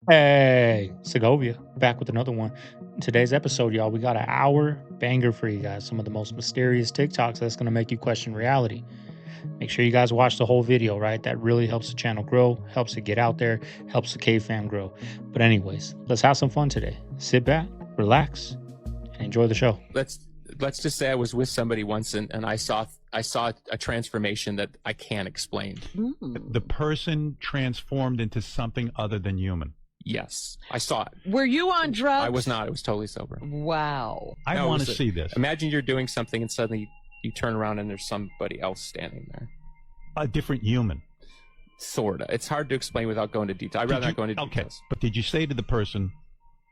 Hey, Segovia, back with another one. In today's episode, y'all, we got an hour banger for you guys. Some of the most mysterious TikToks that's going to make you question reality. Make sure you guys watch the whole video, right? That really helps the channel grow, helps it get out there, helps the cave fam grow. But, anyways, let's have some fun today. Sit back, relax, and enjoy the show. Let's just say I was with somebody once and I saw a transformation that I can't explain. The person transformed into something other than human. Yes, I saw it. Were you on drugs? I was not. I was totally sober. Wow. I want to see this. Imagine you're doing something and suddenly you turn around and there's somebody else standing there. A different human. Sorta. It's hard to explain without going to detail. I'd rather not go into details. Okay, but did you say to the person,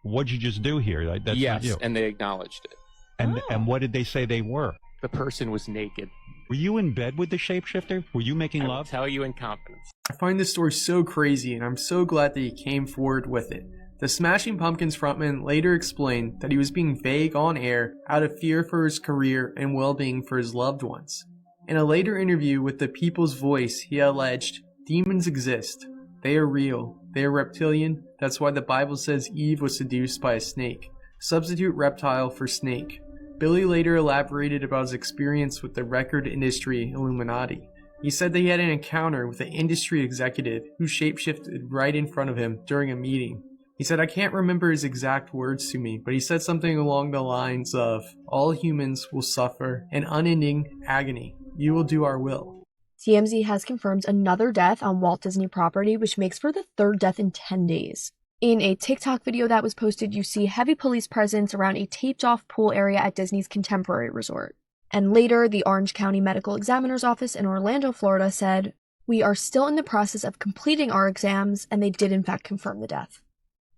"What'd you just do here?" That's yes, not you. and they acknowledged it. And what did they say they were? The person was naked. Were you in bed with the shapeshifter? Were you making I love? will tell you in confidence. I find this story so crazy, and I'm so glad that he came forward with it. The Smashing Pumpkins frontman later explained that he was being vague on air out of fear for his career and well-being for his loved ones. In a later interview with The People's Voice, he alleged, "Demons exist. They are real. They are reptilian. That's why the Bible says Eve was seduced by a snake. Substitute reptile for snake." Billy later elaborated about his experience with the record industry Illuminati. He said that he had an encounter with an industry executive who shapeshifted right in front of him during a meeting. He said, "I can't remember his exact words to me, but he said something along the lines of, 'All humans will suffer an unending agony. You will do our will.'" TMZ has confirmed another death on Walt Disney property, which makes for the third death in 10 days. In a TikTok video that was posted, you see heavy police presence around a taped-off pool area at Disney's Contemporary Resort. And later, the Orange County Medical Examiner's Office in Orlando, Florida said, "We are still in the process of completing our exams," and they did in fact confirm the death.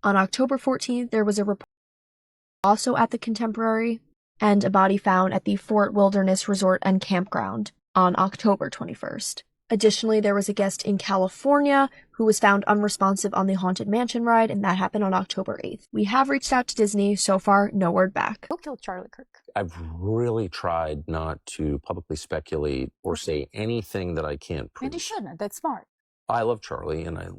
On October 14th, there was a report also at the Contemporary, and a body found at the Fort Wilderness Resort and Campground on October 21st. Additionally, there was a guest in California who was found unresponsive on the Haunted Mansion ride, and that happened on October 8th. We have reached out to Disney. So far, no word back. Who killed Charlie Kirk? I've really tried not to publicly speculate or say anything that I can't prove. And he shouldn't. That's smart. I love Charlie, and I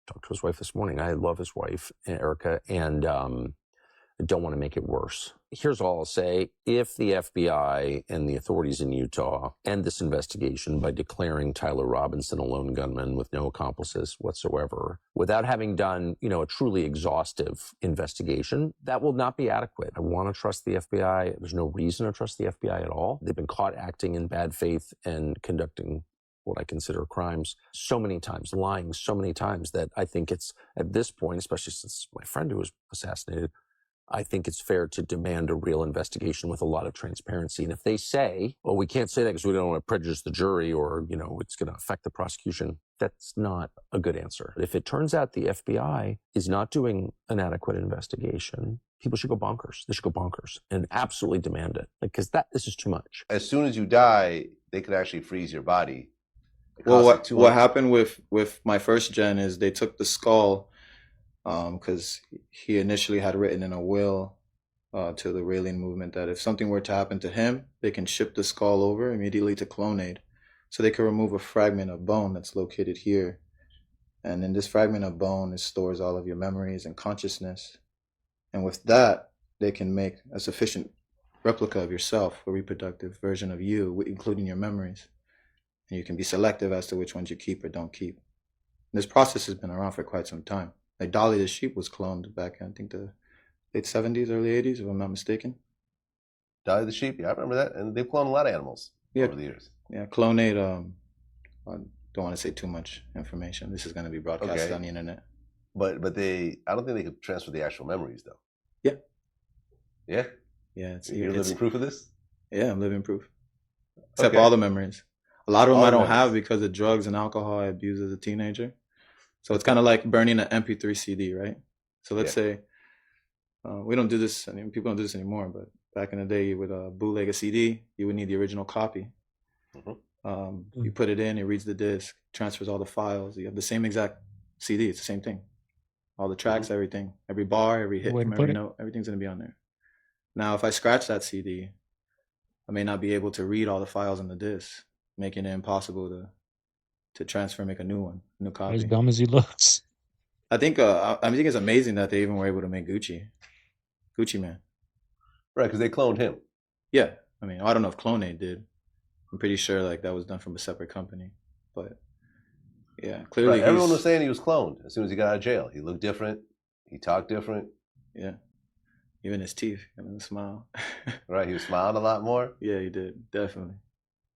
talked to his wife this morning. I love his wife, Erica, and I don't want to make it worse. Here's all I'll say. If the FBI and the authorities in Utah end this investigation by declaring Tyler Robinson a lone gunman with no accomplices whatsoever, without having done, a truly exhaustive investigation, that will not be adequate. I want to trust the FBI. There's no reason to trust the FBI at all. They've been caught acting in bad faith and conducting what I consider crimes so many times, lying so many times, that I think it's, at this point, especially since my friend who was assassinated, I think it's fair to demand a real investigation with a lot of transparency. And if they say, "Well, we can't say that because we don't want to prejudice the jury," or, it's going to affect the prosecution, that's not a good answer. If it turns out the FBI is not doing an adequate investigation, people should go bonkers. They should go bonkers and absolutely demand it, because this is too much. As soon as you die, they could actually freeze your body. Well, what happened with my first gen is they took the skull, because he initially had written in a will to the Raelian movement that if something were to happen to him, they can ship the skull over immediately to Clonade. So they can remove a fragment of bone that's located here. And in this fragment of bone, it stores all of your memories and consciousness. And with that, they can make a sufficient replica of yourself, a reproductive version of you, including your memories. And you can be selective as to which ones you keep or don't keep. And this process has been around for quite some time. Like Dolly the sheep was cloned back in, I think, the late 70s, early 80s, if I'm not mistaken. Dolly the sheep, yeah, I remember that. And they've cloned a lot of animals over the years. Yeah, Clonade, I don't want to say too much information. This is going to be broadcast on the internet. But I don't think they could transfer the actual memories, though. Yeah. Yeah? Yeah. You're living proof of this? Yeah, I'm living proof. Except all the memories. A lot of them I don't have because of drugs and alcohol I abused as a teenager. So it's kind of like burning an MP3 CD, right? So let's say we don't do this. People don't do this anymore. But back in the day, you would bootleg a CD. You would need the original copy. You put it in. It reads the disc, transfers all the files. You have the same exact CD. It's the same thing. All the tracks, everything, every bar, every hit from every note, everything's gonna be on there. Now, if I scratch that CD, I may not be able to read all the files on the disc, making it impossible to transfer, make a new one, new copy. As dumb as he looks. I think it's amazing that they even were able to make Gucci Man. Right, because they cloned him. Yeah, I mean, I don't know if Clone did. I'm pretty sure like that was done from a separate company, but yeah, clearly Right. Everyone was saying he was cloned as soon as he got out of jail. He looked different. He talked different. Yeah, even his teeth, I mean, the smile. Right, he was smiling a lot more. Yeah, he did, definitely.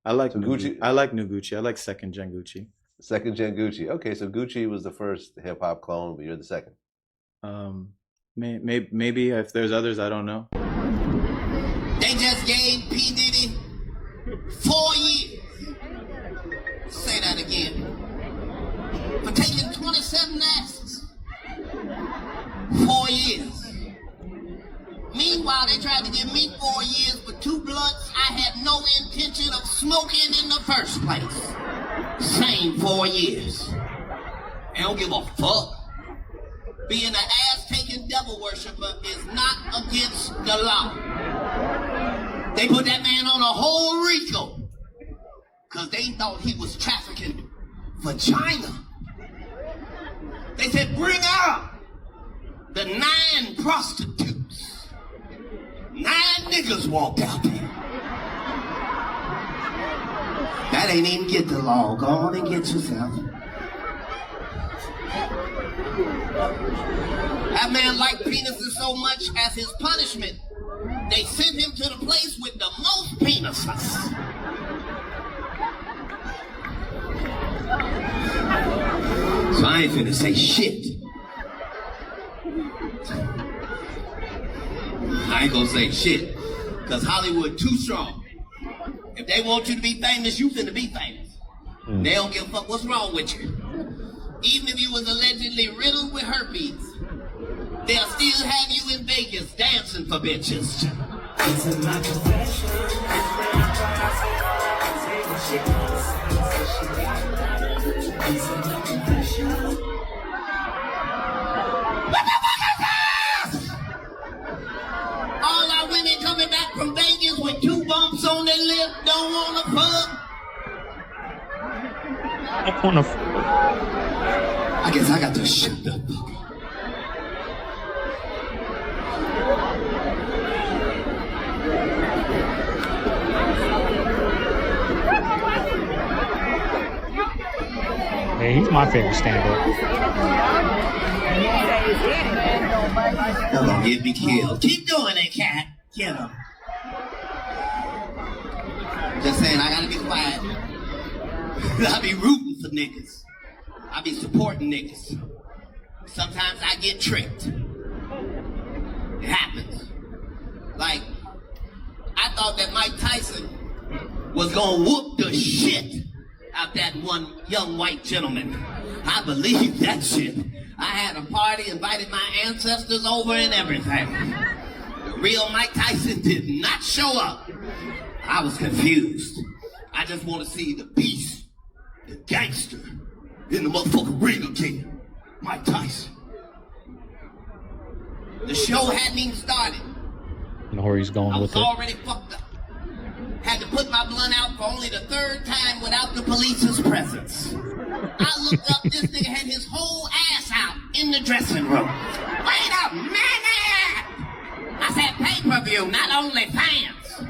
I like Gucci. I like new Gucci. I like second gen Gucci. Second gen Gucci. Okay, so Gucci was the first hip hop clone, but you're the second. Maybe if there's others, I don't know. They just gave P. Diddy 4 years. Say that again. For taking 27 asses. 4 years. Meanwhile, they tried to give me 4 years for 2 blunts I had no intention of smoking in the first place. Same 4 years. They don't give a fuck. Being an ass-taking devil worshiper is not against the law. They put that man on a whole RICO because they thought he was trafficking vagina. They said, bring out the 9 prostitutes. 9 niggas walked out there. That ain't even get the law. Go on and get yourself. That man liked penises so much as his punishment, they sent him to the place with the most penises. So I ain't finna say shit. I ain't gonna say shit, cause Hollywood too strong. If they want you to be famous, you finna be famous. They don't give a fuck what's wrong with you. Even if you was allegedly riddled with herpes, they'll still have you in Vegas dancing for bitches. All our women coming back from Vegas with 2 bumps on their lip don't wanna fuck. I guess I got to shut up. Hey, he's my favorite stand-up. You're gonna get me killed. Keep doing it, cat. Kill him. Just saying, I gotta be quiet. I be rooting for niggas. I be supporting niggas. Sometimes I get tricked. It happens. Like, I thought that Mike Tyson was gonna whoop the shit out that one young white gentleman. I believed that shit. I had a party, invited my ancestors over and everything. The real Mike Tyson did not show up. I was confused. I just want to see the beast, the gangster, in the motherfucking ring again. Mike Tyson. The show hadn't even started. You know where he's going with it. I was already fucked up. Had to put my blunt out for only the 3rd time without the police's presence. I looked up, this nigga had his whole ass out in the dressing room. Wait a minute! I said pay-per-view, not only fans.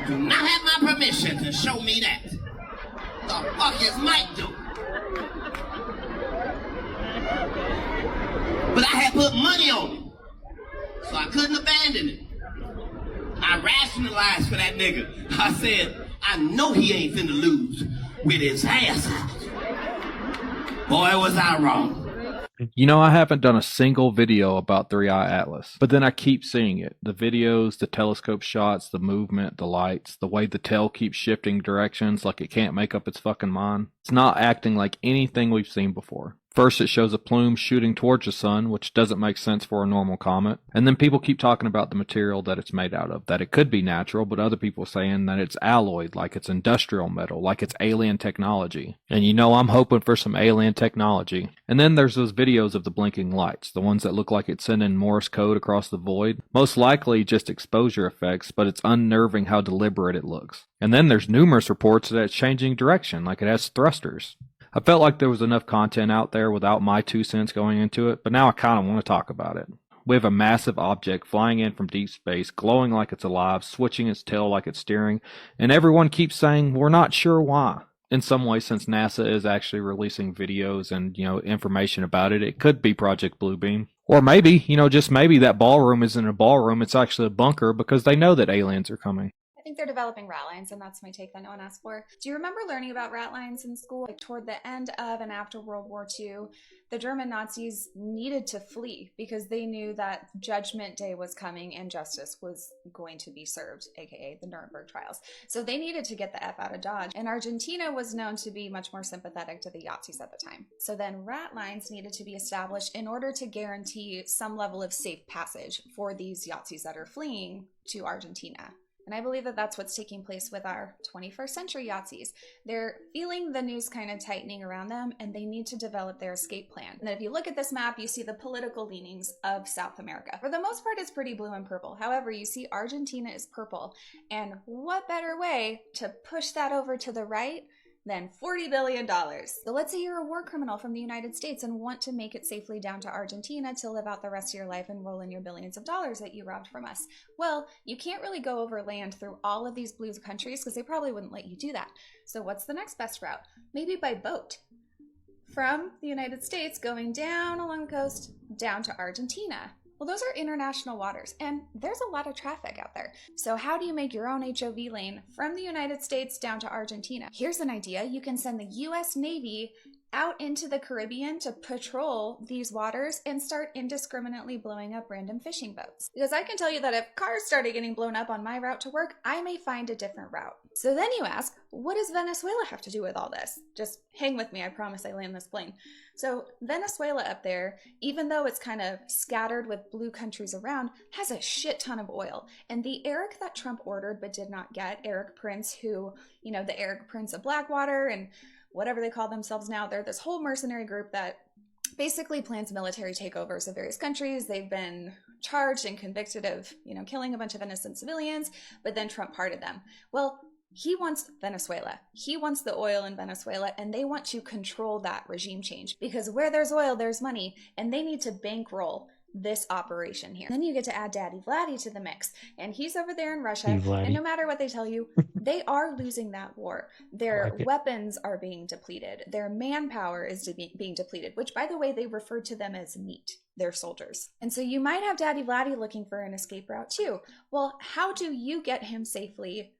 Do not have my permission to show me that. The fuck is Mike doing? But I had put money on it, so I couldn't abandon it. I rationalized for that nigga. I said, I know he ain't finna lose with his ass out. Boy, was I wrong. You know, I haven't done a single video about 3-Eye Atlas, but then I keep seeing it. The videos, the telescope shots, the movement, the lights, the way the tail keeps shifting directions like it can't make up its fucking mind. It's not acting like anything we've seen before. First, it shows a plume shooting towards the sun, which doesn't make sense for a normal comet. And then people keep talking about the material that it's made out of, that it could be natural, but other people saying that it's alloyed, like it's industrial metal, like it's alien technology. And you know I'm hoping for some alien technology. And then there's those videos of the blinking lights, the ones that look like it's sending Morse code across the void. Most likely just exposure effects, but it's unnerving how deliberate it looks. And then there's numerous reports that it's changing direction, like it has thrusters. I felt like there was enough content out there without my 2 cents going into it, but now I kind of want to talk about it. We have a massive object flying in from deep space, glowing like it's alive, switching its tail like it's steering, and everyone keeps saying we're not sure why. In some way, since NASA is actually releasing videos and, information about it, it could be Project Bluebeam. Or maybe, just maybe that ballroom isn't a ballroom, it's actually a bunker because they know that aliens are coming. I think they're developing rat lines, and that's my take that no one asked for. Do you remember learning about rat lines in school? Like toward the end of and after World War II, the German Nazis needed to flee because they knew that Judgment Day was coming and justice was going to be served, aka the Nuremberg trials. So they needed to get the F out of Dodge, and Argentina was known to be much more sympathetic to the Yazis at the time. So then rat lines needed to be established in order to guarantee some level of safe passage for these Yazis that are fleeing to Argentina. And I believe that that's what's taking place with our 21st century Yazis. They're feeling the noose kind of tightening around them, and they need to develop their escape plan. And if you look at this map, you see the political leanings of South America. For the most part, it's pretty blue and purple. However, you see Argentina is purple. And what better way to push that over to the right than $40 billion. So let's say you're a war criminal from the United States and want to make it safely down to Argentina to live out the rest of your life and roll in your billions of dollars that you robbed from us. Well, you can't really go over land through all of these blue countries because they probably wouldn't let you do that. So what's the next best route? Maybe by boat. From the United States going down along the coast down to Argentina. Well, those are international waters, and there's a lot of traffic out there. So how do you make your own HOV lane from the United States down to Argentina? Here's an idea. You can send the US Navy out into the Caribbean to patrol these waters and start indiscriminately blowing up random fishing boats. Because I can tell you that if cars started getting blown up on my route to work, I may find a different route. So then you ask, what does Venezuela have to do with all this? Just hang with me, I promise I land this plane. So Venezuela up there, even though it's kind of scattered with blue countries around, has a shit ton of oil. And the Eric that Trump ordered but did not get, Eric Prince, who, the Eric Prince of Blackwater and whatever they call themselves now, they're this whole mercenary group that basically plans military takeovers of various countries. They've been charged and convicted of, killing a bunch of innocent civilians, but then Trump pardoned them. Well, he wants Venezuela. He wants the oil in Venezuela, and they want to control that regime change because where there's oil, there's money, and they need to bankroll this operation here. Then you get to add Daddy Vladdy to the mix, and he's over there in Russia, and no matter what they tell you, they are losing that war. Their weapons are being depleted. Their manpower is being depleted, which, by the way, they refer to them as meat. They're soldiers. And so you might have Daddy Vladdy looking for an escape route too. Well, how do you get him safely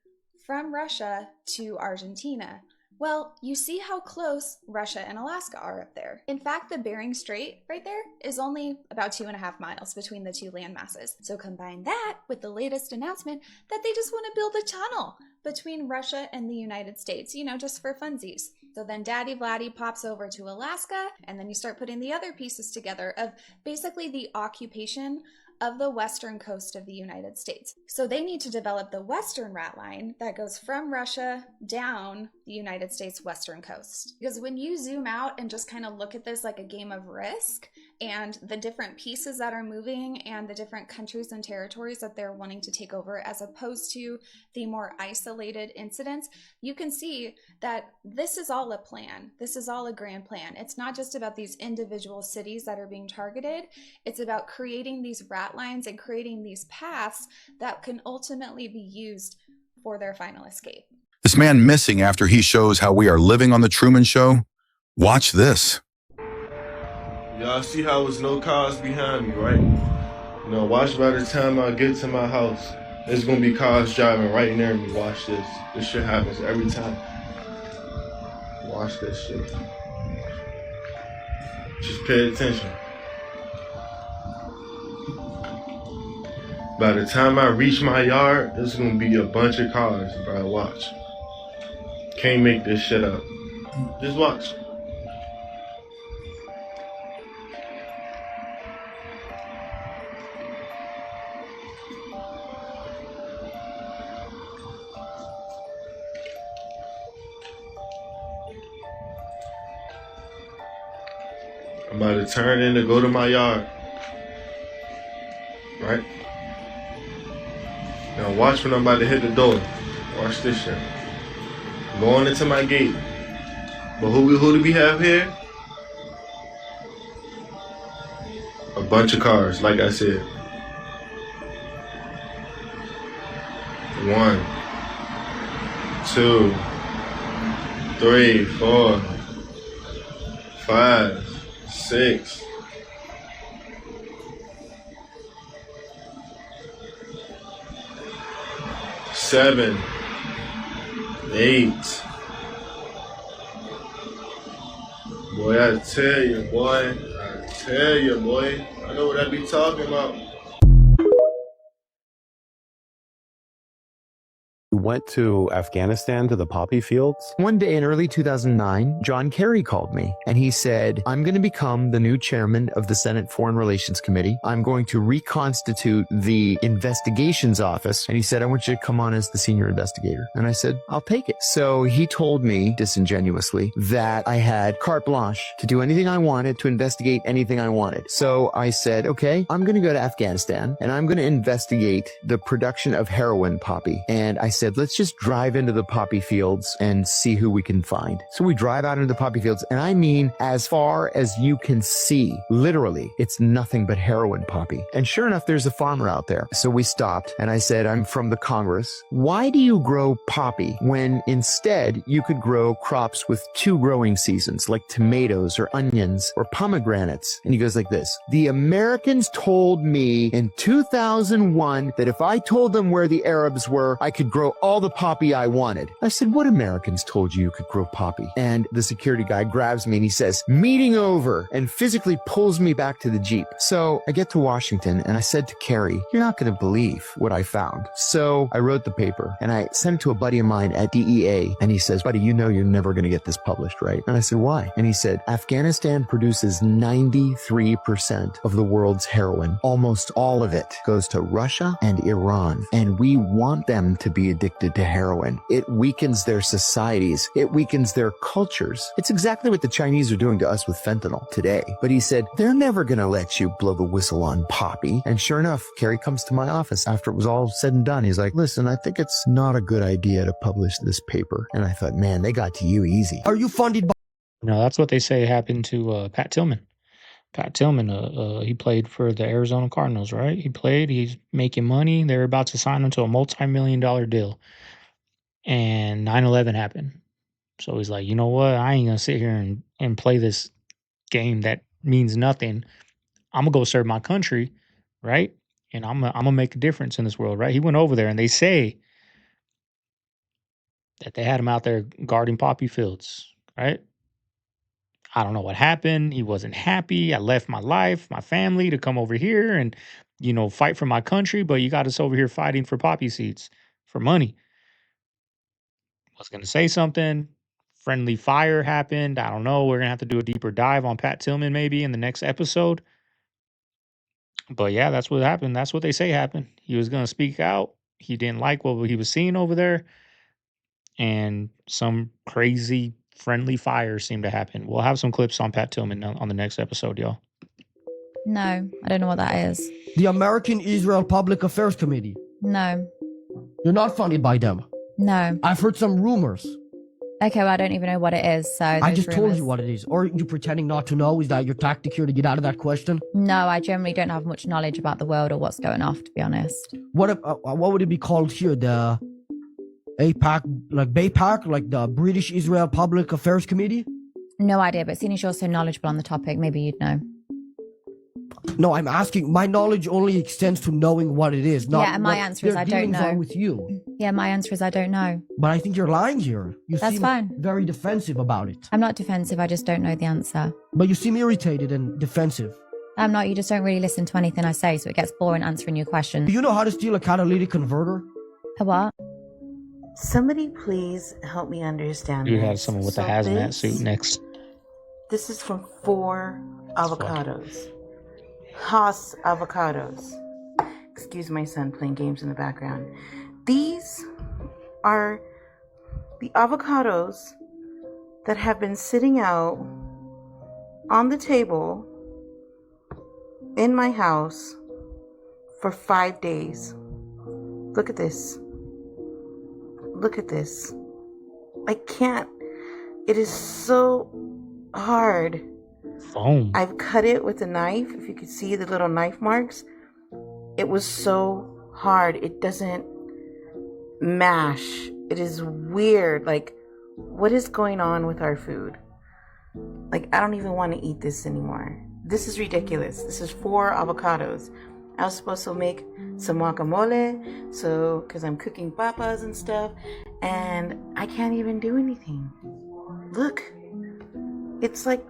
from Russia to Argentina? Well, you see how close Russia and Alaska are up there. In fact, the Bering Strait right there is only about 2.5 miles between the two land masses. So combine that with the latest announcement that they just want to build a tunnel between Russia and the United States, just for funsies. So then Daddy Vladdy pops over to Alaska, and then you start putting the other pieces together of basically the occupation of the western coast of the United States. So they need to develop the western rat line that goes from Russia down the United States western coast. Because when you zoom out and just kind of look at this like a game of Risk and the different pieces that are moving and the different countries and territories that they're wanting to take over as opposed to the more isolated incidents, you can see that this is all a plan. This is all a grand plan. It's not just about these individual cities that are being targeted. It's about creating these rat lines and creating these paths that can ultimately be used for their final escape. This man missing after he shows how we are living on the Truman Show? Watch this. Y'all see how there's no cars behind me, right? Watch by the time I get to my house, there's gonna be cars driving right near me. Watch this. This shit happens every time. Watch this shit. Just pay attention. By the time I reach my yard, there's gonna be a bunch of cars, bro. Watch. Can't make this shit up. Just watch. I'm about to turn in to go to my yard. Right? Now watch when I'm about to hit the door. Watch this shit. Going into my gate. But who do we have here? A bunch of cars, like I said. 1, 2, 3, 4, 5, 6. 7, 8. Boy, I tell you, boy. I know what I be talking about. We went to Afghanistan to the poppy fields. One day in early 2009, John Kerry called me and he said, I'm going to become the new chairman of the Senate Foreign Relations Committee. I'm going to reconstitute the investigations office. And he said, I want you to come on as the senior investigator. And I said, I'll take it. So he told me disingenuously that I had carte blanche to do anything I wanted, to investigate anything I wanted. So I said, okay, I'm going to go to Afghanistan and I'm going to investigate the production of heroin poppy. And I said, let's just drive into the poppy fields and see who we can find. So we drive out into the poppy fields, and I mean, as far as you can see, literally, it's nothing but heroin poppy. And sure enough, there's a farmer out there. So we stopped and I said, I'm from the Congress. Why do you grow poppy when instead you could grow crops with 2 growing seasons, like tomatoes or onions or pomegranates? And he goes like this: the Americans told me in 2001 that if I told them where the Arabs were, I could grow all the poppy I wanted. I said, what Americans told you could grow poppy? And the security guy grabs me and he says, meeting over, and physically pulls me back to the Jeep. So I get to Washington and I said to Kerry, you're not going to believe what I found. So I wrote the paper and I sent it to a buddy of mine at DEA, and he says, buddy, you know you're never going to get this published, right? And I said, why? And he said, Afghanistan produces 93% of the world's heroin. Almost all of it goes to Russia and Iran, and we want them to be addicted to heroin. It weakens their societies. It weakens their cultures. It's exactly what the Chinese are doing to us with fentanyl today. But he said, they're never going to let you blow the whistle on poppy. And sure enough, Kerry comes to my office after it was all said and done. He's like, listen, I think it's not a good idea to publish this paper. And I thought, man, they got to you easy. Are you funded by... No, that's what they say happened to Pat Tillman. Pat Tillman, he played for the Arizona Cardinals, right? He's making money. They're about to sign him to a multi-million-dollar deal. And 9/11 happened. So he's like, you know what? I ain't going to sit here and play this game that means nothing. I'm going to go serve my country, right? And I'm going to make a difference in this world, right? He went over there, and they say that they had him out there guarding poppy fields, right? I don't know what happened. He wasn't happy. I left my life, my family to come over here and, fight for my country. But you got us over here fighting for poppy seeds, for money. Was going to say something. Friendly fire happened. I don't know. We're going to have to do a deeper dive on Pat Tillman maybe in the next episode. But yeah, that's what happened. That's what they say happened. He was going to speak out. He didn't like what he was seeing over there. And some crazy friendly fire seemed to happen. We'll have some clips on Pat Tillman on the next episode, y'all. No, I don't know what that is. The American Israel Public Affairs Committee. No. You're not funded by them. No. I've heard some rumors. Okay, well, I don't even know what it is, so I just told you what it is. Or you pretending not to know? Is that your tactic here to get out of that question? No, I generally don't have much knowledge about the world or what's going off, to be honest. What would it be called here? The APAC, like BAPAC, like the British Israel Public Affairs Committee? No idea, but seeing as you're so knowledgeable on the topic, maybe you'd know. No, I'm asking. My knowledge only extends to knowing what it is. Not yeah, and my answer is I don't know. With you. Yeah, my answer is I don't know. But I think you're lying here. That's fine. Very defensive about it. I'm not defensive. I just don't know the answer. But you seem irritated and defensive. I'm not. You just don't really listen to anything I say, so it gets boring answering your question. Do you know how to steal a catalytic converter? A what? Somebody please help me understand. You have someone with a hazmat suit next. This is from 4 avocados. Haas avocados. Excuse my son playing games in the background. These are the avocados that have been sitting out on the table in my house for 5 days. Look at this. Look at this. I can't It is so hard. Foam. I've cut it with a knife. If you could see the little knife marks, it was so hard. It doesn't mash. It is weird. Like, what is going on with our food? Like, I don't even want to eat this anymore. This is ridiculous. This is 4 avocados. I was supposed to make some guacamole, so, because I'm cooking papas and stuff, and I can't even do anything. Look, it's like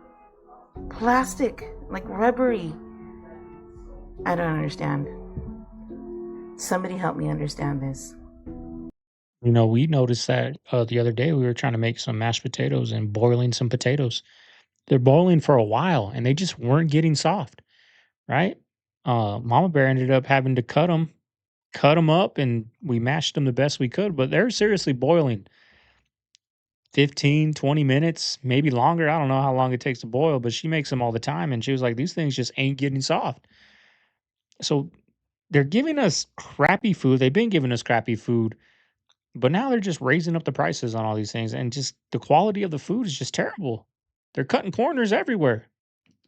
plastic, like rubbery. I don't understand. Somebody help me understand this. You know, we noticed that the other day we were trying to make some mashed potatoes and boiling some potatoes. They're boiling for a while and they just weren't getting soft, right? Mama Bear ended up having to cut them up, and we mashed them the best we could, but they're seriously boiling 15, 20 minutes, maybe longer. I don't know how long it takes to boil, but she makes them all the time. And she was like, these things just ain't getting soft. So they're giving us crappy food. They've been giving us crappy food, but now they're just raising up the prices on all these things. And just the quality of the food is just terrible. They're cutting corners everywhere.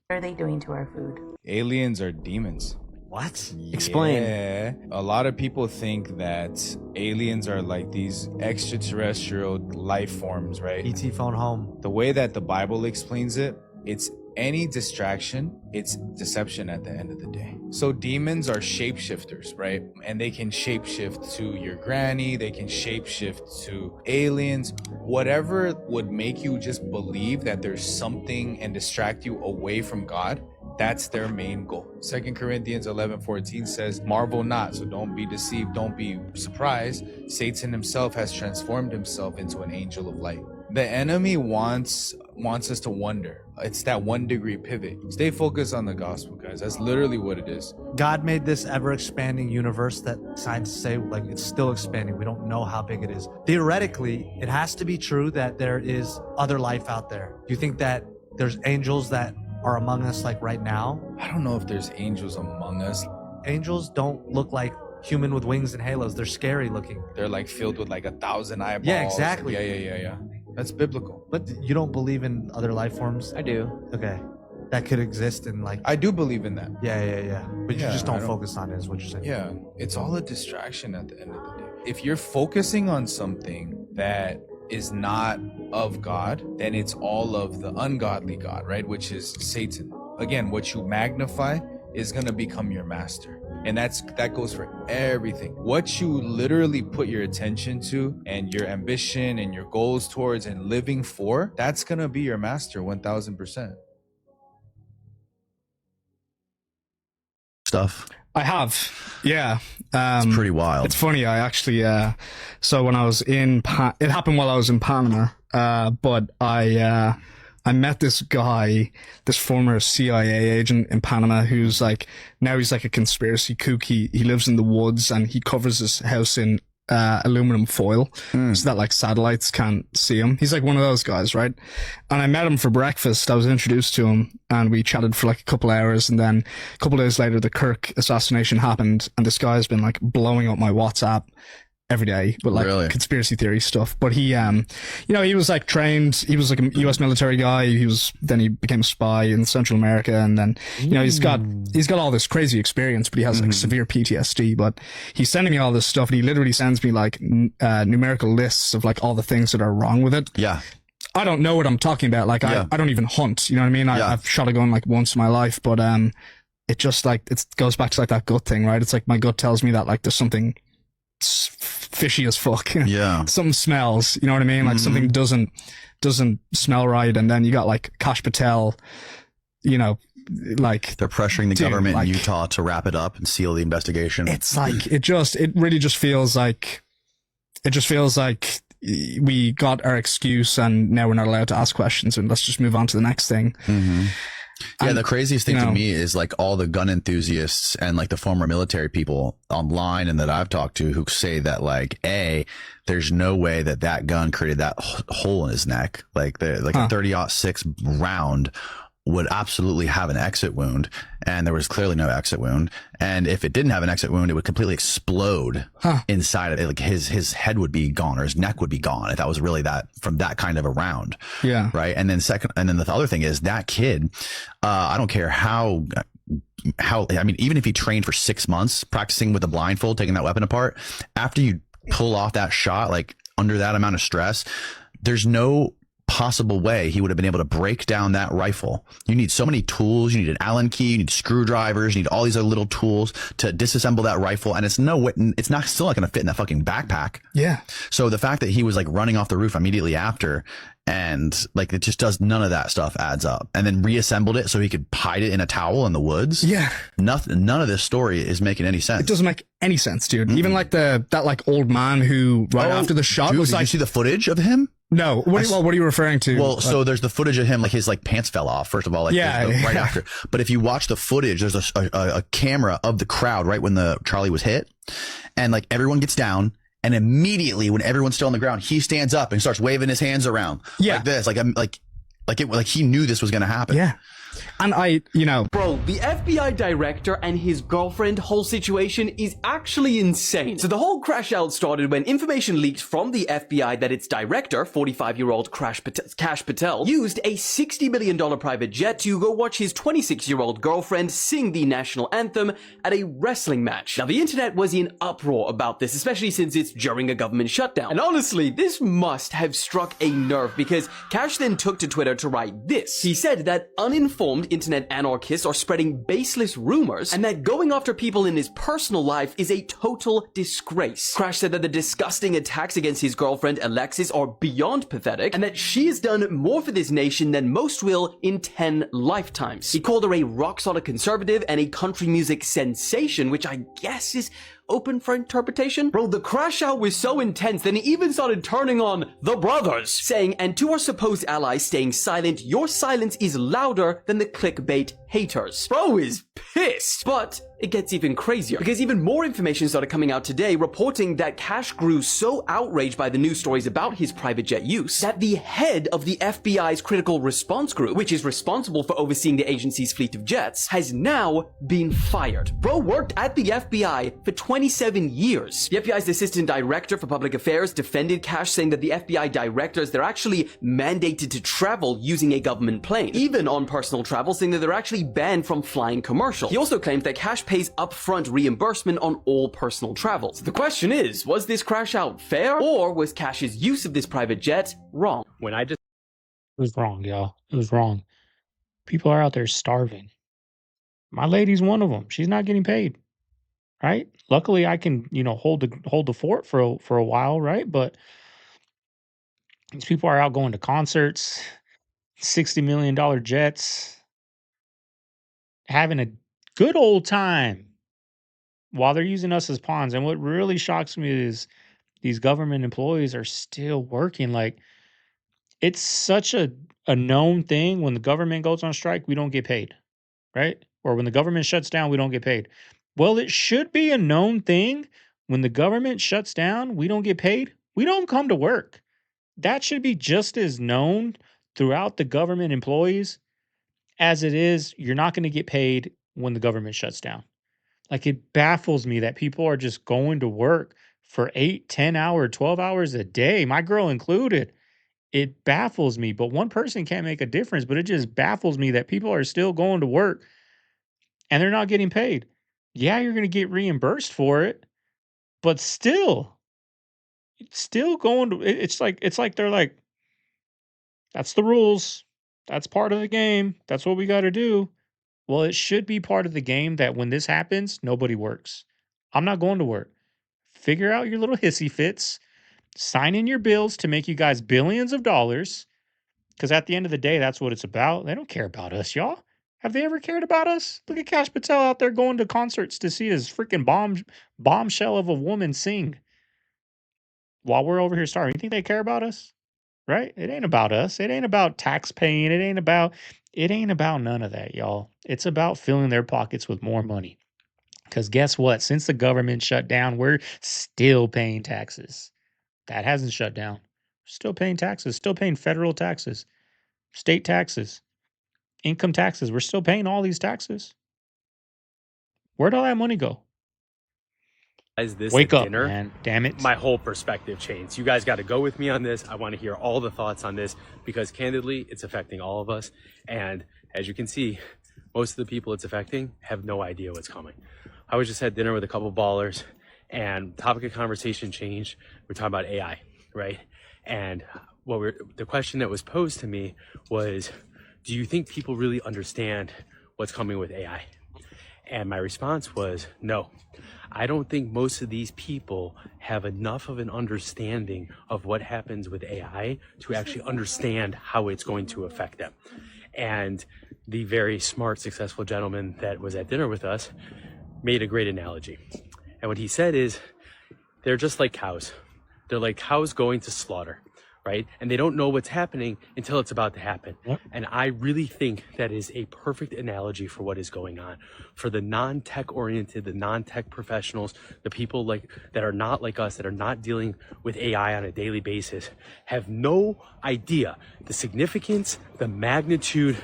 What are they doing to our food? Aliens are demons. What? Yeah. Explain. A lot of people think that aliens are like these extraterrestrial life forms, right? ET phone home. The way that the Bible explains it, it's any distraction, it's deception at the end of the day. So demons are shapeshifters, right? And they can shapeshift to your granny, they can shapeshift to aliens, whatever would make you just believe that there's something and distract you away from God. That's their main goal. 2 Corinthians 11:14 says, marvel not, so don't be deceived, don't be surprised. Satan himself has transformed himself into an angel of light. The enemy wants us to wonder. It's that 1 degree pivot. Stay focused on the gospel, guys. That's literally what it is. God made this ever-expanding universe that scientists say, like, it's still expanding. We don't know how big it is. Theoretically, it has to be true that there is other life out there. Do you think that there's angels that are among us, like, right now? I don't know if there's angels among us. Angels don't look like human with wings and halos. They're scary looking. They're like filled with like 1,000 eyeballs. Yeah, exactly. Yeah. That's biblical. But you don't believe in other life forms? I do. Okay. That could exist in, like... I do believe in that. Yeah. But you Yeah, just I don't focus on it, is what you're saying. Yeah, it's all a distraction at the end of the day. If you're focusing on something that is not of God, then it's all of the ungodly God, right? Which is Satan. Again, what you magnify is going to become your master. And that goes for everything. What you literally put your attention to and your ambition and your goals towards and living for, that's going to be your master 1,000%. Stuff. I have, yeah. It's pretty wild. It's funny. I actually, so when I was it happened while I was in Panama. But I met this guy, this former CIA agent in Panama, who's like, now he's like a conspiracy kook. He lives in the woods and he covers his house in aluminum foil so that like satellites can't see him. He's like one of those guys, right? And I met him for breakfast. I was introduced to him and we chatted for like a couple hours, and then a couple days later the Kirk assassination happened, and this guy's been like blowing up my WhatsApp every day with like conspiracy theory stuff. But he, he was like trained. He was like a US military guy. Then he became a spy in Central America. And then, he's got all this crazy experience, but he has like severe PTSD. But he's sending me all this stuff, and he literally sends me like numerical lists of like all the things that are wrong with it. Yeah. I don't know what I'm talking about. Like I don't even hunt, you know what I mean? I've shot a gun like once in my life, but, it just like, it goes back to like that gut thing, right? It's like my gut tells me that like there's something fishy as fuck. Yeah. Something smells, you know what I mean? Like something doesn't smell right. And then you got like Kash Patel, like they're pressuring the government in Utah to wrap it up and seal the investigation. It's like, it really just feels like we got our excuse and now we're not allowed to ask questions and let's just move on to the next thing. Yeah, the craziest thing to me is like all the gun enthusiasts and like the former military people online and that I've talked to who say that like, there's no way that gun created that hole in his neck. Like a 30-06 round would absolutely have an exit wound, and there was clearly no exit wound. And if it didn't have an exit wound, it would completely explode inside of it. Like his head would be gone, or his neck would be gone if that was really that from that kind of a round. Yeah. Right. And then the other thing is that kid, I don't care how, I mean, even if he trained for 6 months practicing with a blindfold, taking that weapon apart, after you pull off that shot, like under that amount of stress, there's no possible way he would have been able to break down that rifle. You need so many tools. You need an Allen key. You need screwdrivers. You need all these other little tools to disassemble that rifle. And it's still not going to fit in that fucking backpack. Yeah. So the fact that he was like running off the roof immediately after, and like it just does, none of that stuff adds up. And then reassembled it so he could hide it in a towel in the woods. Yeah. None of this story is making any sense. It doesn't make any sense, dude. Even like that like old man who after the shot was did like, you see the footage of him? No. What are you referring to? Well, so there's the footage of him, like his like pants fell off, first of all, like right after. But if you watch the footage, there's a camera of the crowd right when the Charlie was hit, and like everyone gets down, and immediately when everyone's still on the ground, he stands up and starts waving his hands around like this, like he knew this was going to happen. Yeah. And Bro, the FBI director and his girlfriend whole situation is actually insane. So the whole crash out started when information leaked from the FBI that its director, 45-year-old Kash Patel, used a $60 million private jet to go watch his 26-year-old girlfriend sing the national anthem at a wrestling match. Now, the internet was in uproar about this, especially since it's during a government shutdown. And honestly, this must have struck a nerve because Kash then took to Twitter to write this. He said that uninformed internet anarchists are spreading baseless rumors and that going after people in his personal life is a total disgrace. Crash said that the disgusting attacks against his girlfriend Alexis are beyond pathetic and that she has done more for this nation than most will in 10 lifetimes. He called her a rock-solid conservative and a country music sensation, which I guess is open for interpretation. Bro, the crash out was so intense that he even started turning on the brothers, saying, and to our supposed allies staying silent, your silence is louder than the clickbait haters. Bro is pissed. But it gets even crazier because even more information started coming out today reporting that Kash grew so outraged by the news stories about his private jet use that the head of the FBI's critical response group, which is responsible for overseeing the agency's fleet of jets, has now been fired. Bro worked at the FBI for 27 years. The FBI's assistant director for public affairs defended Kash, saying that the FBI directors, they're actually mandated to travel using a government plane, even on personal travel, saying that they're actually banned from flying commercial. He also claimed that Kash pays upfront reimbursement on all personal travel. So the question is, was this crash out fair, or was Kash's use of this private jet wrong? It was wrong, y'all. It was wrong. People are out there starving. My lady's one of them. She's not getting paid, right? Luckily, I can, hold the fort for a while, right? But these people are out going to concerts, $60 million jets, having a good old time while they're using us as pawns. And what really shocks me is these government employees are still working. Like, it's such a known thing. When the government goes on strike, we don't get paid, right? Or when the government shuts down, we don't get paid. Well, it should be a known thing. When the government shuts down, we don't get paid. We don't come to work. That should be just as known throughout the government employees as it is you're not going to get paid when the government shuts down. Like, it baffles me that people are just going to work for 8, 10 hours, 12 hours a day, my girl included. It baffles me, but one person can't make a difference, but it just baffles me that people are still going to work and they're not getting paid. Yeah, you're going to get reimbursed for it, but still going to, it's like they're like, that's the rules. That's part of the game. That's what we got to do. Well, it should be part of the game that when this happens, nobody works. I'm not going to work. Figure out your little hissy fits. Sign in your bills to make you guys billions of dollars. Because at the end of the day, that's what it's about. They don't care about us, y'all. Have they ever cared about us? Look at Kash Patel out there going to concerts to see his freaking bombshell of a woman sing while we're over here starving. You think they care about us? Right? It ain't about us. It ain't about tax paying. It ain't about none of that, y'all. It's about filling their pockets with more money. Because guess what? Since the government shut down, we're still paying taxes. That hasn't shut down. Still paying taxes, still paying federal taxes, state taxes. Income taxes. We're still paying all these taxes. Where'd all that money go? This Wake at up, dinner, man. Damn it. my whole perspective changed. You guys got to go with me on this. I want to hear all the thoughts on this because candidly, it's affecting all of us. And as you can see, most of the people it's affecting have no idea what's coming. I was just at dinner with a couple ballers and topic of conversation changed. We're talking about AI, right? And the question that was posed to me was, do you think people really understand what's coming with AI? And my response was, no. I don't think most of these people have enough of an understanding of what happens with AI to actually understand how it's going to affect them. And the very smart, successful gentleman that was at dinner with us made a great analogy. And what he said is, they're just like cows. They're like cows going to slaughter, right? And they don't know what's happening until it's about to happen. Yep. And I really think that is a perfect analogy for what is going on. For the non-tech oriented, the non-tech professionals, the people that are not like us, that are not dealing with AI on a daily basis, have no idea the significance, the magnitude,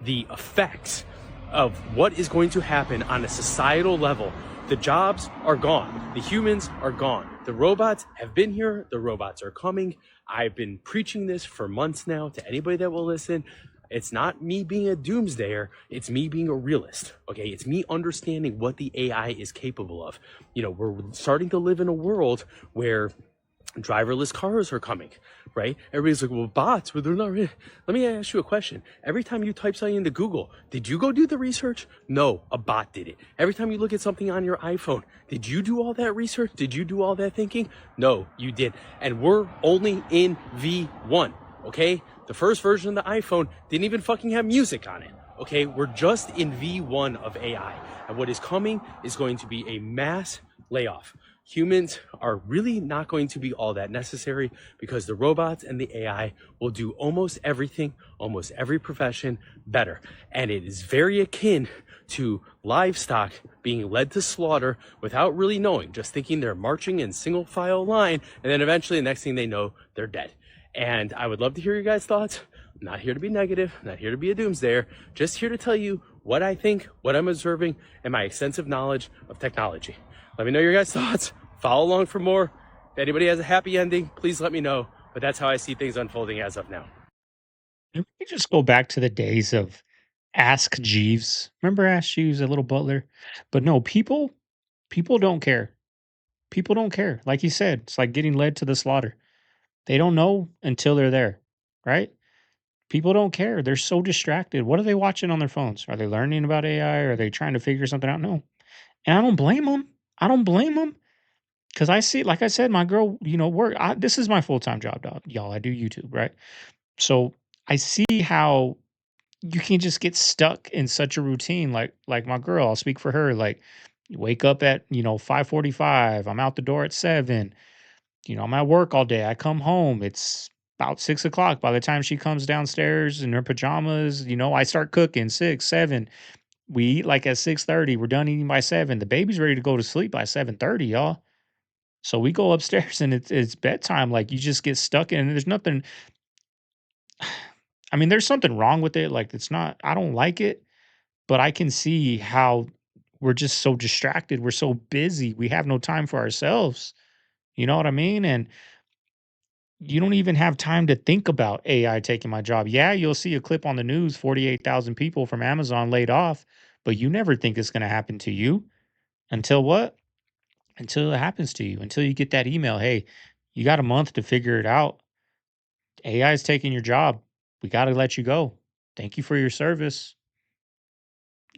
the effects of what is going to happen on a societal level. The jobs are gone. The humans are gone. The robots have been here. The robots are coming. I've been preaching this for months now to anybody that will listen. It's not me being a doomsdayer. It's me being a realist. Okay. It's me understanding what the AI is capable of. You know, we're starting to live in a world where driverless cars are coming, right? Everybody's like, well, bots, but they're not real. Let me ask you a question. Every time you type something into Google, did you go do the research? No, a bot did it. Every time you look at something on your iPhone, did you do all that research? Did you do all that thinking? No, you did. And we're only in V1, okay? The first version of the iPhone didn't even fucking have music on it, okay? We're just in V1 of AI. And what is coming is going to be a mass layoff. Humans are really not going to be all that necessary because the robots and the AI will do almost everything, almost every profession better. And it is very akin to livestock being led to slaughter without really knowing, just thinking they're marching in single file line. And then eventually the next thing they know, they're dead. And I would love to hear your guys' thoughts. I'm not here to be negative, not here to be a doomsdayer, just here to tell you what I think, what I'm observing, and my extensive knowledge of technology. Let me know your guys' thoughts. Follow along for more. If anybody has a happy ending, please let me know. But that's how I see things unfolding as of now. If we just go back to the days of Ask Jeeves. Remember Ask Jeeves, a little butler? But no, people don't care. People don't care. Like you said, it's like getting led to the slaughter. They don't know until they're there, right? People don't care. They're so distracted. What are they watching on their phones? Are they learning about AI? Are they trying to figure something out? No. And I don't blame them. I don't blame them. Because I see, like I said, my girl, work. This is my full time job, dog. Y'all, I do YouTube, right? So I see how you can just get stuck in such a routine. Like my girl, I'll speak for her. Like, you wake up at 5:45. I'm out the door at 7. I'm at work all day. I come home. It's about 6 o'clock. By the time she comes downstairs in her pajamas, I start cooking 6, 7. We eat like at 6:30. We're done eating by 7. The baby's ready to go to sleep by 7:30, y'all. So we go upstairs and it's bedtime. Like you just get stuck in. And there's nothing. I mean, there's something wrong with it. Like it's not. I don't like it, but I can see how we're just so distracted. We're so busy. We have no time for ourselves. You know what I mean? And you don't even have time to think about AI taking my job. Yeah, you'll see a clip on the news, 48,000 people from Amazon laid off, but you never think it's going to happen to you until what? Until it happens to you, until you get that email. Hey, you got a month to figure it out. AI is taking your job. We got to let you go. Thank you for your service.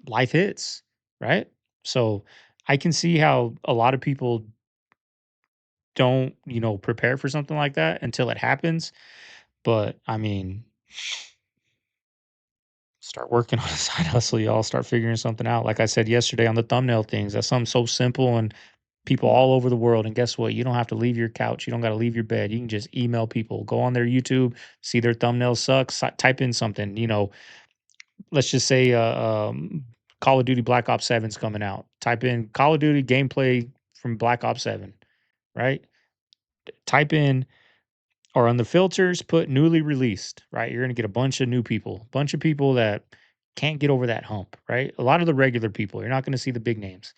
Life hits, right? So I can see how a lot of people don't, prepare for something like that until it happens. But I mean, start working on a side hustle, y'all. Start figuring something out. Like I said yesterday on the thumbnail things, that's something so simple and people all over the world. And guess what? You don't have to leave your couch. You don't got to leave your bed. You can just email people, go on their YouTube, see their thumbnails suck, type in something, let's just say Call of Duty Black Ops 7 is coming out. Type in Call of Duty gameplay from Black Ops 7, right? Type in or on the filters, put newly released, right? You're going to get a bunch of new people, bunch of people that can't get over that hump, right? A lot of the regular people, you're not going to see the big names.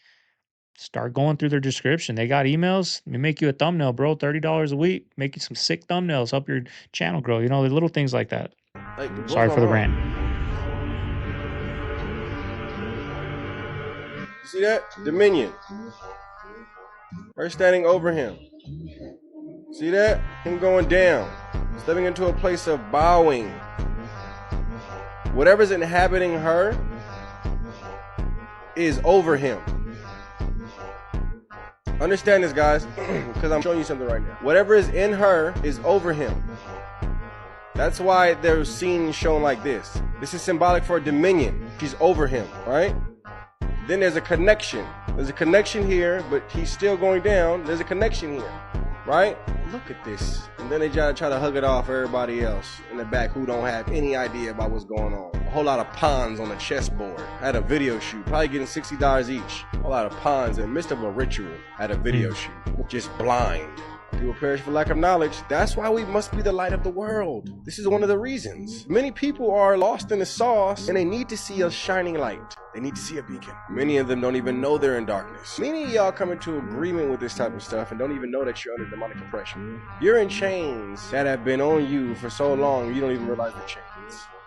Start going through their description. They got emails. They make you a thumbnail, bro. $30 a week. Make you some sick thumbnails. Help your channel grow. You know, the little things like that. Like, Sorry for the rant. See that? Dominion. Her standing over him. See that? Him going down. Stepping into a place of bowing. Whatever's inhabiting her is over him. Understand this, guys, because I'm showing you something right now. Whatever is in her is over him. That's why they're seen shown like this. This is symbolic for dominion. She's over him, right? Then there's a connection. There's a connection here, but he's still going down. There's a connection here, right? Look at this. And then they try to hug it off everybody else in the back who don't have any idea about what's going on. A whole lot of pawns on the chessboard. I had a video shoot, probably getting $60 each. A whole lot of pawns in the midst of a ritual at a video shoot. Just blind. People perish for lack of knowledge. That's why we must be the light of the world. This is one of the reasons. Many people are lost in the sauce and they need to see a shining light. They need to see a beacon. Many of them don't even know they're in darkness. Many of y'all come into agreement with this type of stuff and don't even know that you're under demonic oppression. You're in chains that have been on you for so long you don't even realize the chains.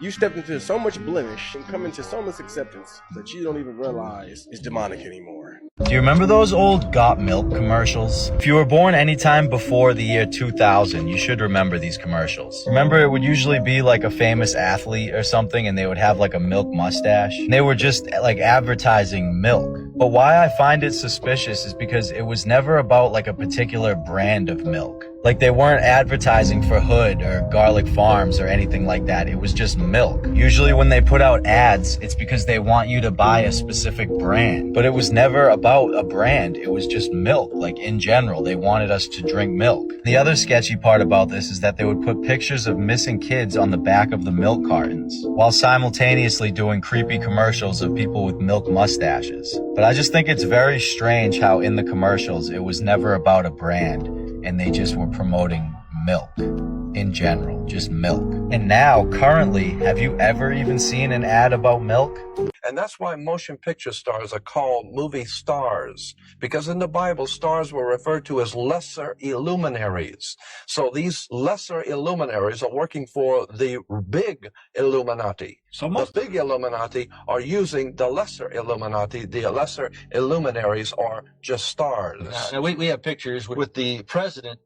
You stepped into so much blemish and come into so much acceptance that you don't even realize it's demonic anymore. Do you remember those old Got Milk commercials? If you were born anytime before the year 2000, you should remember these commercials. Remember, it would usually be like a famous athlete or something, and they would have like a milk mustache. And they were just like advertising milk. But why I find it suspicious is because it was never about like a particular brand of milk. Like they weren't advertising for Hood or Garlic Farms or anything like that. It was just milk. Usually when they put out ads, it's because they want you to buy a specific brand. But it was never about a brand. It was just milk. Like in general, they wanted us to drink milk. The other sketchy part about this is that they would put pictures of missing kids on the back of the milk cartons, while simultaneously doing creepy commercials of people with milk mustaches. But I just think it's very strange how in the commercials, it was never about a brand. And they just were promoting milk in general, just milk. And now, currently, have you ever even seen an ad about milk? And that's why motion picture stars are called movie stars, because in the Bible, stars were referred to as lesser illuminaries. So these lesser illuminaries are working for the big Illuminati. So the big Illuminati are using the lesser Illuminati. The lesser illuminaries are just stars. Now we have pictures with the president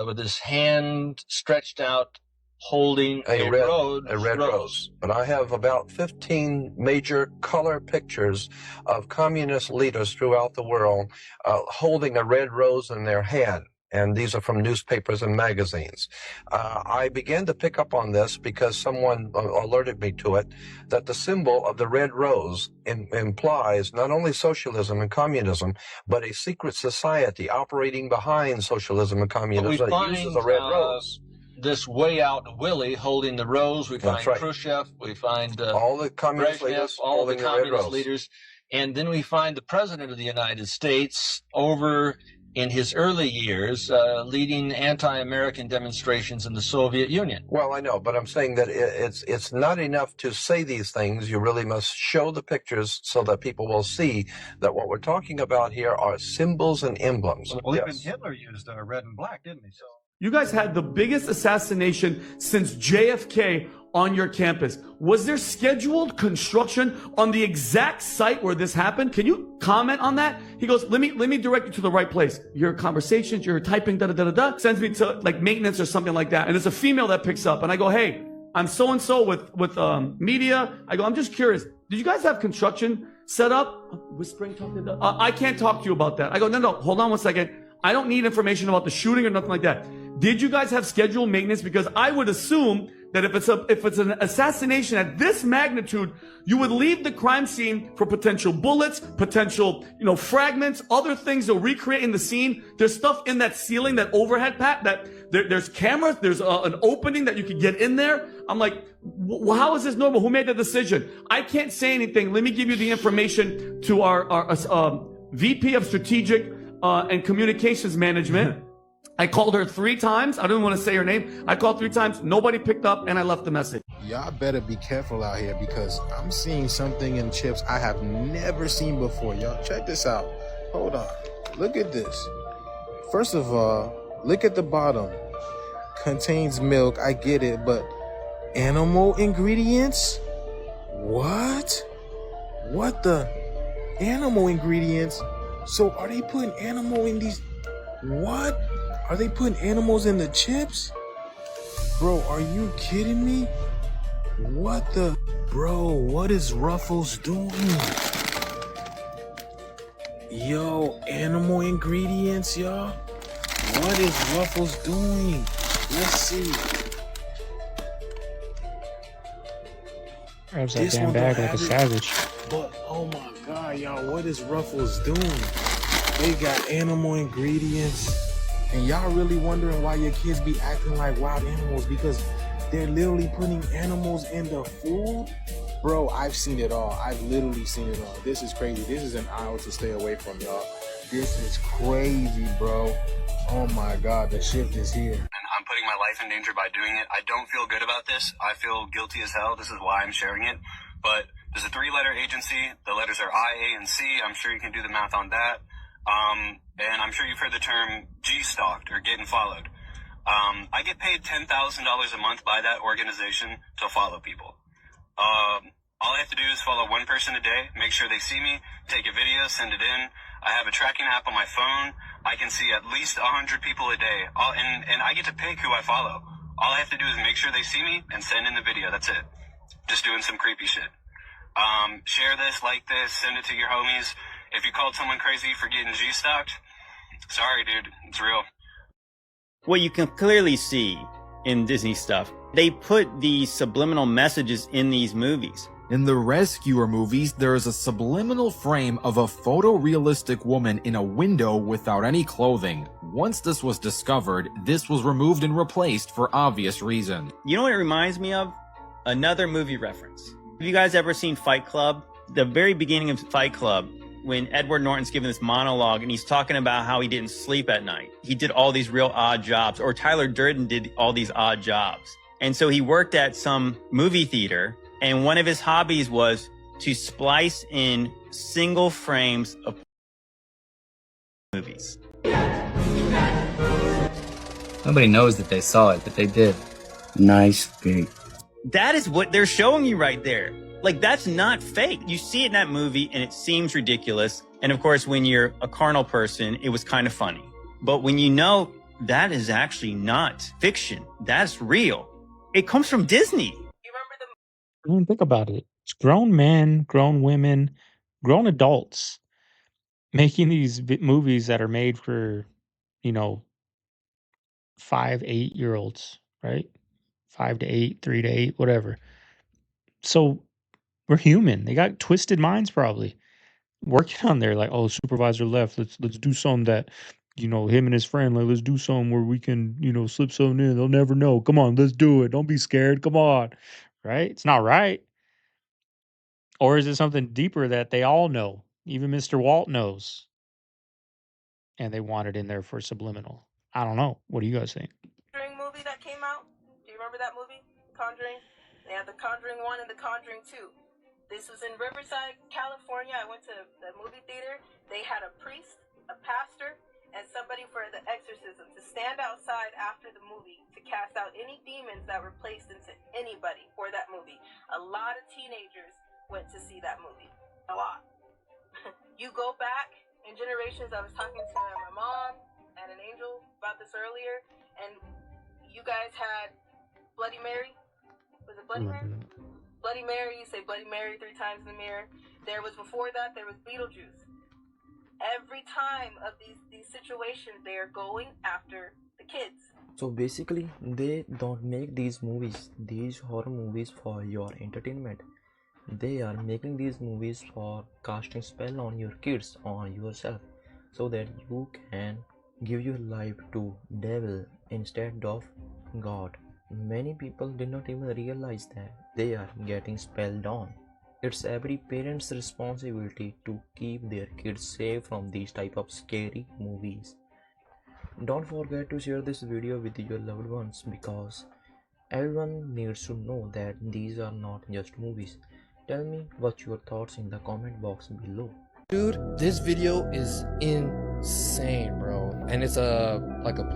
with his hand stretched out, holding a red rose. And I have about 15 major color pictures of communist leaders throughout the world holding a red rose in their hand. And these are from newspapers and magazines. I began to pick up on this because someone alerted me to it, that the symbol of the red rose implies not only socialism and communism, but a secret society operating behind socialism and communism that uses a red rose. This way out Willie holding the rose. We find Khrushchev. We find all the communist leaders, all the communist leaders, and then we find the president of the United States over in his early years leading anti-American demonstrations in the Soviet Union. Well, I know, but I'm saying that it's not enough to say these things. You really must show the pictures so that people will see that what we're talking about here are symbols and emblems. Well, even Hitler used red and black, didn't he? You guys had the biggest assassination since JFK on your campus. Was there scheduled construction on the exact site where this happened? Can you comment on that? He goes, let me direct you to the right place. Your conversations, you're typing, da-da-da-da-da, sends me to like maintenance or something like that. And it's a female that picks up. And I go, hey, I'm so-and-so with media. I go, I'm just curious. Did you guys have construction set up? Whispering, talking, I can't talk to you about that. I go, no, hold on one second. I don't need information about the shooting or nothing like that. Did you guys have scheduled maintenance? Because I would assume that if it's an assassination at this magnitude, you would leave the crime scene for potential bullets, potential, fragments, other things to recreate in the scene. There's stuff in that ceiling, that overhead pat, that there's cameras, there's an opening that you could get in there. I'm like, how is this normal? Who made the decision? I can't say anything. Let me give you the information to our VP of Strategic and Communications Management. I called her 3 times. I don't want to say her name. I called 3 times. Nobody picked up, and I left the message. y'all better be careful out here because I'm seeing something in chips I have never seen before. Y'all check this out. Hold on. Look at this. First of all, look at the bottom. Contains milk, I get it, but animal ingredients? What? What the? Animal ingredients? So are they putting animal in these? What? Are they putting animals in the chips? Bro, are you kidding me? What the? Bro, what is Ruffles doing? Yo, animal ingredients, y'all? What is Ruffles doing? Let's see. Grabs that damn bag like a savage. But, oh my God, y'all, what is Ruffles doing? They got animal ingredients. And y'all really wondering why your kids be acting like wild animals because they're literally putting animals in the food? Bro, I've seen it all. I've literally seen it all. This is crazy. This is an aisle to stay away from, y'all. This is crazy, bro. Oh my God, the shift is here. And I'm putting my life in danger by doing it. I don't feel good about this. I feel guilty as hell. This is why I'm sharing it. But there's a 3-letter agency. The letters are I, A, and C. I'm sure you can do the math on that. And I'm sure you've heard the term G-stalked or getting followed. I get paid $10,000 a month by that organization to follow people. All I have to do is follow one person a day, make sure they see me, take a video, send it in. I have a tracking app on my phone. I can see at least 100 people a day. And I get to pick who I follow. All I have to do is make sure they see me and send in the video. That's it. Just doing some creepy shit. Share this, like this, send it to your homies. If you called someone crazy for getting G-stalked, sorry, dude. It's real. What you can clearly see in Disney stuff, they put these subliminal messages in these movies. In the Rescuer movies, there is a subliminal frame of a photorealistic woman in a window without any clothing. Once this was discovered, this was removed and replaced for obvious reason. You know what it reminds me of? Another movie reference. Have you guys ever seen Fight Club? The very beginning of Fight Club, when Edward Norton's giving this monologue and he's talking about how he didn't sleep at night. He did all these real odd jobs, or Tyler Durden did all these odd jobs. And so he worked at some movie theater, and one of his hobbies was to splice in single frames of movies. Nobody knows that they saw it, but they did. Nice gig. That is what they're showing you right there. Like, that's not fake. You see it in that movie and it seems ridiculous. And of course, when you're a carnal person, it was kind of funny. But when you know that is actually not fiction, that's real. It comes from Disney. I mean, think about it. It's grown men, grown women, grown adults making these movies that are made for, 5, 8-year-olds, right? 5 to 8, 3 to 8, whatever. So we're human. They got twisted minds probably. Working on there, like, oh, supervisor left. Let's do something that, him and his friend, like, let's do something where we can, slip something in. They'll never know. Come on, let's do it. Don't be scared. Come on. Right? It's not right. Or is it something deeper that they all know? Even Mr. Walt knows. And they want it in there for subliminal. I don't know. What do you guys think? Conjuring movie that came out. Do you remember that movie? Conjuring? They had the Conjuring 1 and the Conjuring 2. This was in Riverside, California. I went to the movie theater. They had a priest, a pastor, and somebody for the exorcism to stand outside after the movie to cast out any demons that were placed into anybody for that movie. A lot of teenagers went to see that movie. A lot. You go back in generations. I was talking to my mom and an angel about this earlier, and you guys had Bloody Mary. Was it Bloody Mary? Bloody Mary, you say Bloody Mary 3 times in the mirror. There was before that, there was Beetlejuice. Every time of these situations, they are going after the kids. So basically, they don't make these movies, these horror movies for your entertainment. They are making these movies for casting spell on your kids, on yourself, so that you can give your life to devil instead of God. Many people did not even realize that they are getting spelled on. It's every parent's responsibility to keep their kids safe from these type of scary movies. Don't forget to share this video with your loved ones because Everyone needs to know that these are not just movies. Tell me what your thoughts in the comment box below. Dude, this video is insane, bro. And it's a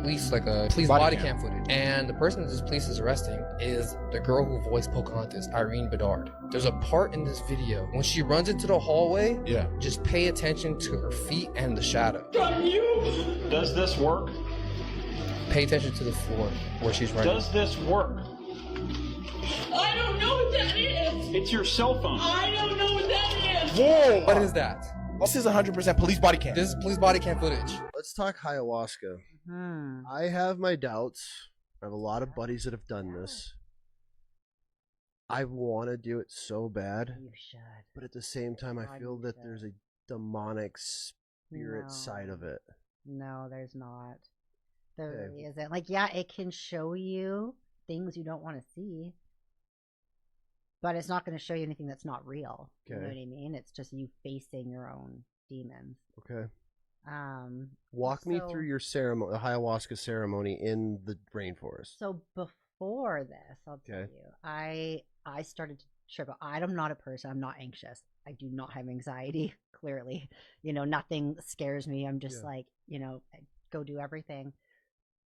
police body cam footage. And the person that this police is arresting is the girl who voiced Pocahontas, Irene Bedard. There's a part in this video when she runs into the hallway. Yeah. Just pay attention to her feet and the shadow. Does this work? Pay attention to the floor where she's running. Does this work? I don't know what that is. It's your cell phone. I don't know what that is. Whoa! What is that? This is 100% police body cam. This is police body cam footage. Let's talk ayahuasca. I have my doubts. I have a lot of buddies that have done this. I want to do it so bad. You should. But at the same time, I feel that there's a demonic spirit side of it. No, there's not. There really isn't. Like, yeah, it can show you things you don't want to see, but it's not going to show you anything that's not real. You know what I mean? It's just you facing your own demons. Okay. Walk me through your ceremony, the ayahuasca ceremony in the rainforest. So before this, I'll tell you, I started to trip out. I'm not a person. I'm not anxious. I do not have anxiety. Clearly, nothing scares me. I'm just like, I go do everything.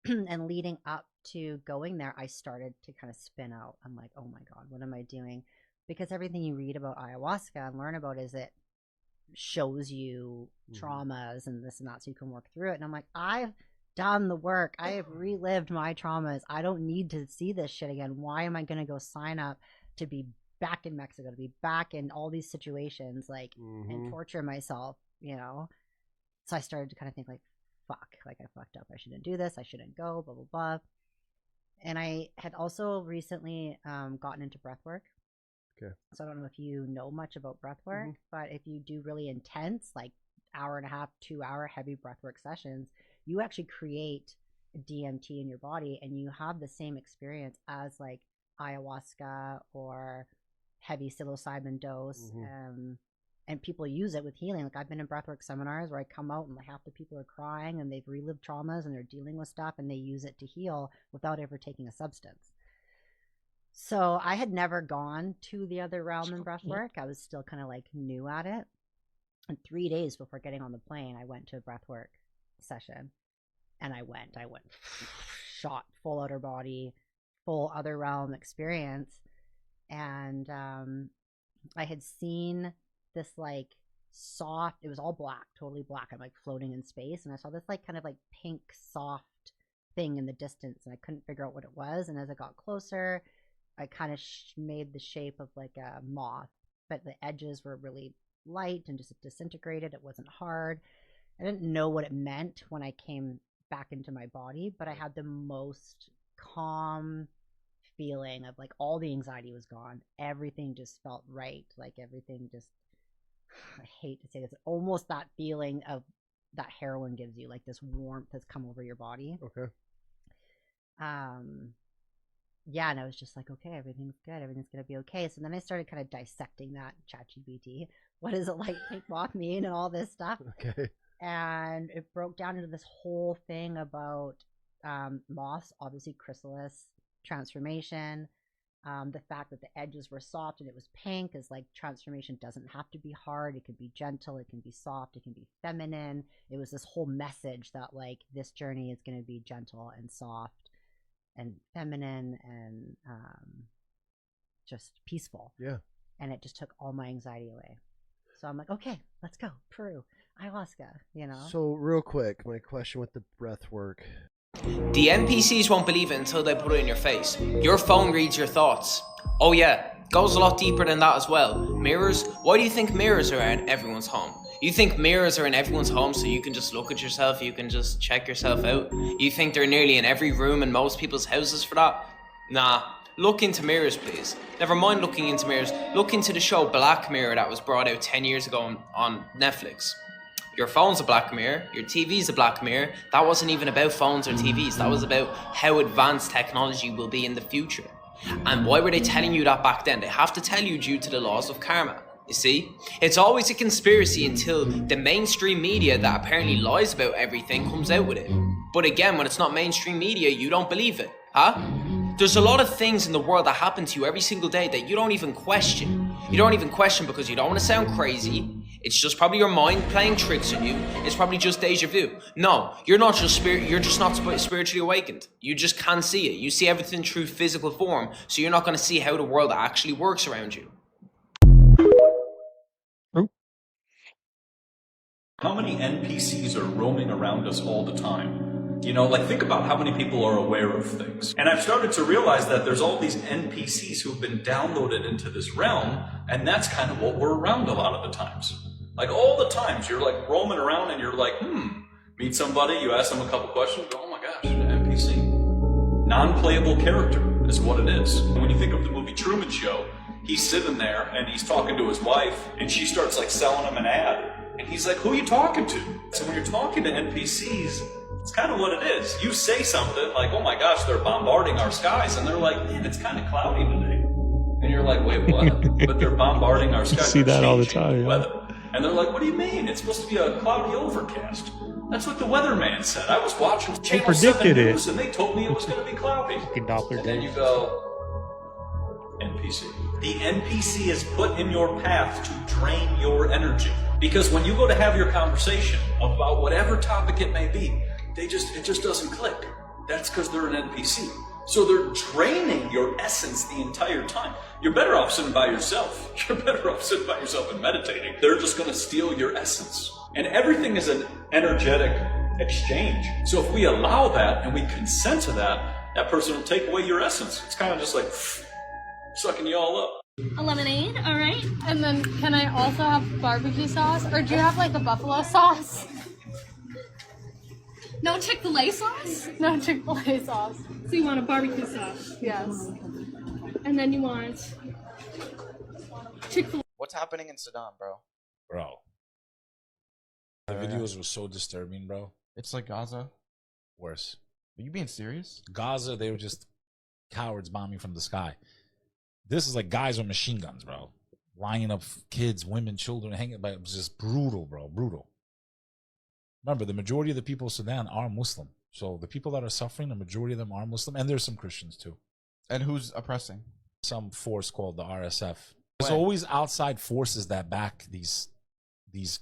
And leading up to going there, I started to kind of spin out. I'm like, oh my God, what am I doing? Because everything you read about ayahuasca and learn about is it shows you traumas and this and that so you can work through it. And I'm like, I've done the work. I have relived my traumas. I don't need to see this shit again. Why am I going to go sign up to be back in Mexico, to be back in all these situations, and torture myself, So I started to kind of think fuck, I fucked up. I shouldn't do this. I shouldn't go, blah, blah, blah. And I had also recently gotten into breath work. Okay. So I don't know if you know much about breath work, but if you do really intense, 1.5-hour, 2-hour heavy breath work sessions, you actually create DMT in your body and you have the same experience as ayahuasca or heavy psilocybin dose. And people use it with healing. I've been in breathwork seminars where I come out and half the people are crying and they've relived traumas and they're dealing with stuff and they use it to heal without ever taking a substance. So I had never gone to the other realm in breathwork. I was still kind of new at it. And 3 days before getting on the plane, I went to a breathwork session and I went shot full outer body, full other realm experience. And I had seen this soft, it was all black, totally black. I'm floating in space and I saw this kind of pink soft thing in the distance and I couldn't figure out what it was. And as I got closer, I kind of made the shape of a moth, but the edges were really light and just disintegrated. It wasn't hard. I didn't know what it meant when I came back into my body, but I had the most calm feeling of all the anxiety was gone. Everything just felt right. Everything just, I hate to say this, almost that feeling of that heroin gives you, this warmth has come over your body. Okay. Yeah, and I was just okay, everything's good, everything's gonna be okay. So then I started kind of dissecting that ChatGPT. What does a light pink moth mean and all this stuff? Okay. And it broke down into this whole thing about moths, obviously chrysalis transformation. The fact that the edges were soft and it was pink is transformation doesn't have to be hard. It can be gentle, it can be soft, it can be feminine. It was this whole message that this journey is going to be gentle and soft and feminine and just peaceful. Yeah. And it just took all my anxiety away. So I'm okay, let's go. Peru, ayahuasca, So real quick, my question with the breath work. The NPCs won't believe it until they put it in your face. Your phone reads your thoughts. Oh yeah, goes a lot deeper than that as well. Mirrors? Why do you think mirrors are in everyone's home? You think mirrors are in everyone's home so you can just look at yourself, you can just check yourself out? You think they're nearly in every room in most people's houses for that? Nah, look into mirrors please. Never mind looking into mirrors, look into the show Black Mirror that was brought out 10 years ago on Netflix. Your phone's a black mirror, your TV's a black mirror. That wasn't even about phones or TVs, that was about how advanced technology will be in the future. And why were they telling you that back then? They have to tell you due to the laws of karma. You see, it's always a conspiracy until the mainstream media that apparently lies about everything comes out with it. But again, when it's not mainstream media, you don't believe it, huh? There's a lot of things in the world that happen to you every single day that you don't even question. You don't even question because you don't want to sound crazy. It's just probably your mind playing tricks on you. It's probably just deja vu. No, you're not just you're just not spiritually awakened. You just can't see it. You see everything through physical form, so you're not going to see how the world actually works around you. How many NPCs are roaming around us all the time? You know, like think about how many people are aware of things. And I've started to realize that there's all these NPCs who've been downloaded into this realm, and that's kind of what we're around a lot of the times. Like all the times you're like roaming around and you're like, meet somebody, you ask them a couple questions, go, oh my gosh, an NPC. Non-playable character is what it is. When you think of the movie Truman Show, he's sitting there and he's talking to his wife and she starts like selling him an ad. And he's like, who are you talking to? So when you're talking to NPCs, it's kind of what it is. You say something like, oh my gosh, they're bombarding our skies. And they're like, man, it's kind of cloudy today. And you're like, wait, what? But they're bombarding our skies. See that all the time. The weather. And they're like, what do you mean? It's supposed to be a cloudy overcast. That's what the weatherman said. I was watching Channel 7 News and they told me it was going to be cloudy. And then you go, NPC. The NPC is put in your path to drain your energy. Because when you go to have your conversation about whatever topic it may be, it just doesn't click. That's because they're an NPC. So they're draining your essence the entire time. You're better off sitting by yourself. You're better off sitting by yourself and meditating. They're just going to steal your essence. And everything is an energetic exchange. So if we allow that and we consent to that, that person will take away your essence. It's kind of just like sucking you all up. A lemonade, all right. And then can I also have barbecue sauce? Or do you have like a buffalo sauce? No Chick-fil-A sauce? No Chick-fil-A sauce. So you want a barbecue sauce? Yes. And then you want Chick-fil-A. What's happening in Saddam, bro? Bro. The videos were so disturbing, bro. It's like Gaza. Worse. Are you being serious? Gaza, they were just cowards bombing from the sky. This is like guys with machine guns, bro. Lining up kids, women, children, hanging by. It was just brutal, bro. Brutal. Remember, the majority of the people of Sudan are Muslim. So the people that are suffering, the majority of them are Muslim. And there's some Christians too. And who's oppressing? Some force called the RSF. There's always outside forces that back these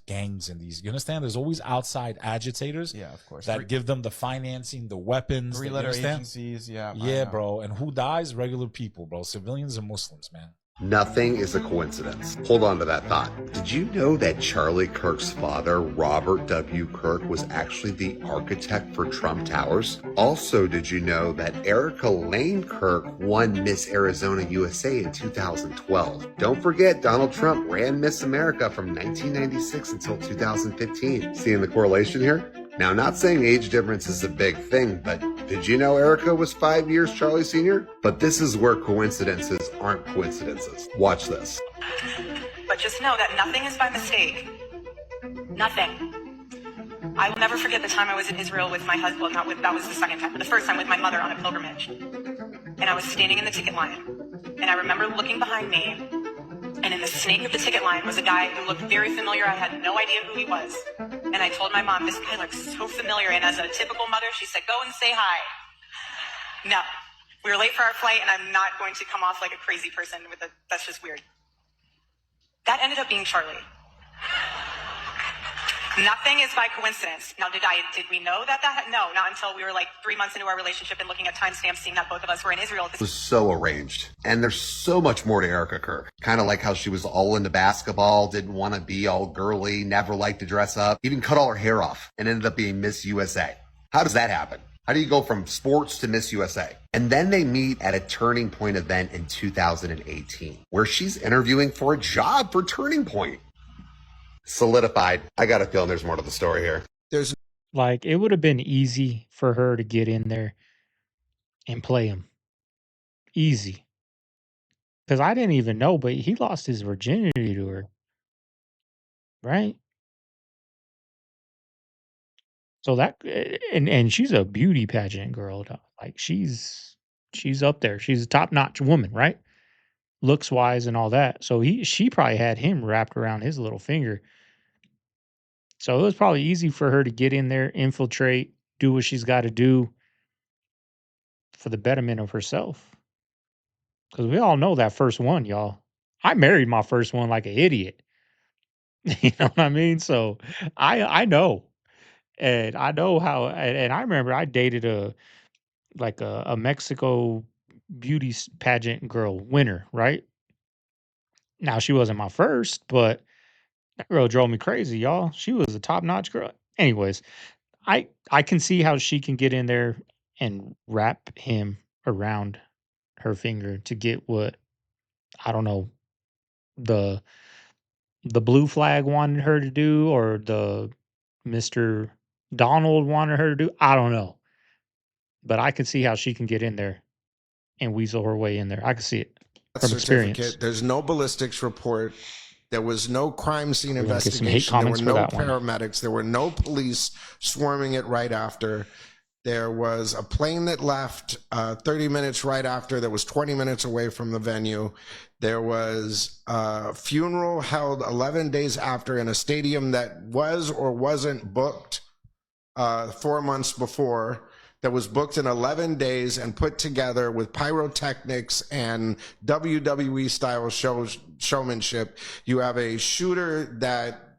gangs and these. You understand? There's always outside agitators. Yeah, of course. That give them the financing, the weapons. Three-letter agencies. Yeah. Yeah, bro. And who dies? Regular people, bro. Civilians and Muslims, man. Nothing is a coincidence. Hold on to that thought. Did you know that Charlie Kirk's father, Robert W. Kirk, was actually the architect for Trump Towers? Also, did you know that Erica Lane Kirk won Miss Arizona USA in 2012? Don't forget, Donald Trump ran Miss America from 1996 until 2015. Seeing the correlation here? Now, not saying age difference is a big thing, but did you know Erica was 5 years Charlie Sr.? But this is where coincidences aren't coincidences. Watch this. But just know that nothing is by mistake. Nothing. I will never forget the time I was in Israel with my husband. That was the second time, but the first time with my mother on a pilgrimage. And I was standing in the ticket line. And I remember looking behind me. And in the snake of the ticket line was a guy who looked very familiar. I had no idea who he was. And I told my mom, this guy looks so familiar. And as a typical mother, she said, go and say hi. No. We were late for our flight, and I'm not going to come off like a crazy person that's just weird. That ended up being Charlie. Nothing is by coincidence. Now, did we know that? No, not until we were like 3 months into our relationship and looking at timestamps, seeing that both of us were in Israel. It was so arranged. And there's so much more to Erica Kirk. Kind of like how she was all into basketball, didn't want to be all girly, never liked to dress up, even cut all her hair off, and ended up being Miss USA. How does that happen? How do you go from sports to Miss USA? And then they meet at a Turning Point event in 2018, where she's interviewing for a job for Turning Point. Solidified. I got a feeling there's more to the story here. There's like, it would have been easy for her to get in there and play him. Easy. Because I didn't even know, but he lost his virginity to her. Right? So that, and she's a beauty pageant girl. Like she's up there. She's a top-notch woman, right? Looks wise and all that. So she probably had him wrapped around his little finger. So it was probably easy for her to get in there, infiltrate, do what she's got to do. for the betterment of herself. Because we all know that first one, y'all. I married my first one like an idiot. You know what I mean? So I know. And I know how and I remember I dated a Mexico pageant girl winner, right? Now she wasn't my first, but that girl drove me crazy, y'all. She was a top-notch girl. Anyways, I can see how she can get in there and wrap him around her finger to get what I don't know the blue flag wanted her to do or the Mr. Donald wanted her to do. I don't know. But I can see how she can get in there and weasel her way in there. I can see it from experience. Certificate. There's no ballistics report. There was no crime scene We're gonna get some hate investigation. There were comments for no that one. paramedics. There were no police swarming it right after. There was a plane that left 30 minutes right after that was 20 minutes away from the venue. There was a funeral held 11 days after in a stadium that was or wasn't booked 4 months before, that was booked in 11 days and put together with pyrotechnics and WWE style showmanship. You have a shooter that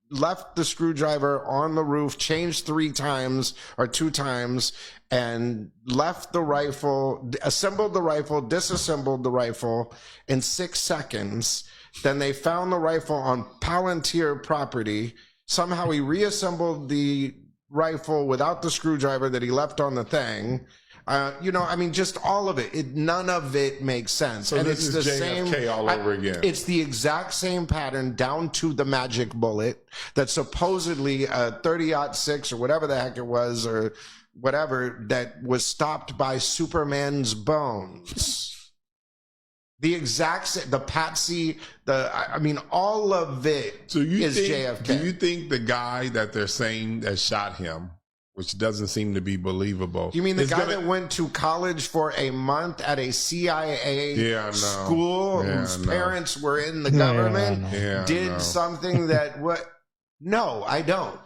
left the screwdriver on the roof, changed 3 times or 2 times, and left the rifle, assembled the rifle, disassembled the rifle in 6 seconds. Then they found the rifle on Palantir property. Somehow he reassembled the rifle without the screwdriver that he left on the thing. You know, I mean, just all of it. None of it makes sense. So and this it's is the JFK same all over again. It's the exact same pattern down to the magic bullet that supposedly a 30-06 or whatever the heck it was or whatever that was stopped by Superman's bones. The exact same, the patsy, I mean, all of it is JFK. Do you think the guy that they're saying that shot him, which doesn't seem to be believable? You mean the guy that went to college for a month at a CIA school whose parents were in the government did something that what? No, I don't.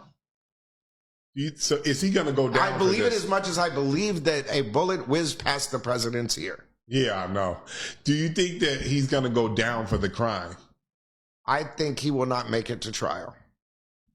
So is he going to go down? I believe it as much as I believe that a bullet whizzed past the president's ear. Yeah, I know. Do you think that he's going to go down for the crime? I think he will not make it to trial.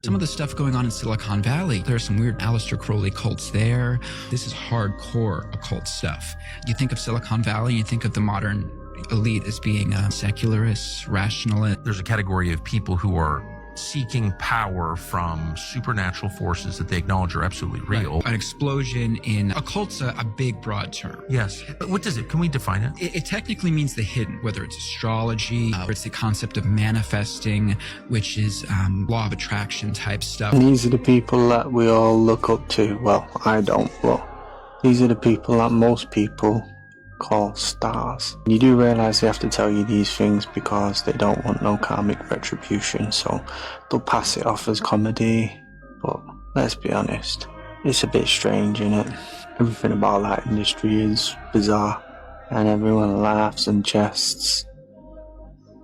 Some of the stuff going on in Silicon Valley, there are some weird Aleister Crowley cults there. This is hardcore occult stuff. You think of Silicon Valley, you think of the modern elite as being secularists, rationalists. There's a category of people who are seeking power from supernatural forces that they acknowledge are absolutely real. Right. An explosion in occult's a big, broad term. Yes. But what does it? Can we define it? It technically means the hidden, whether it's astrology, or it's the concept of manifesting, which is law of attraction type stuff. And these are the people that we all look up to. Well, I don't, but these are the people that most people call stars. You do realize they have to tell you these things because they don't want no karmic retribution, so they'll pass it off as comedy. But let's be honest, it's a bit strange, innit? Everything about that industry is bizarre, and everyone laughs and jests.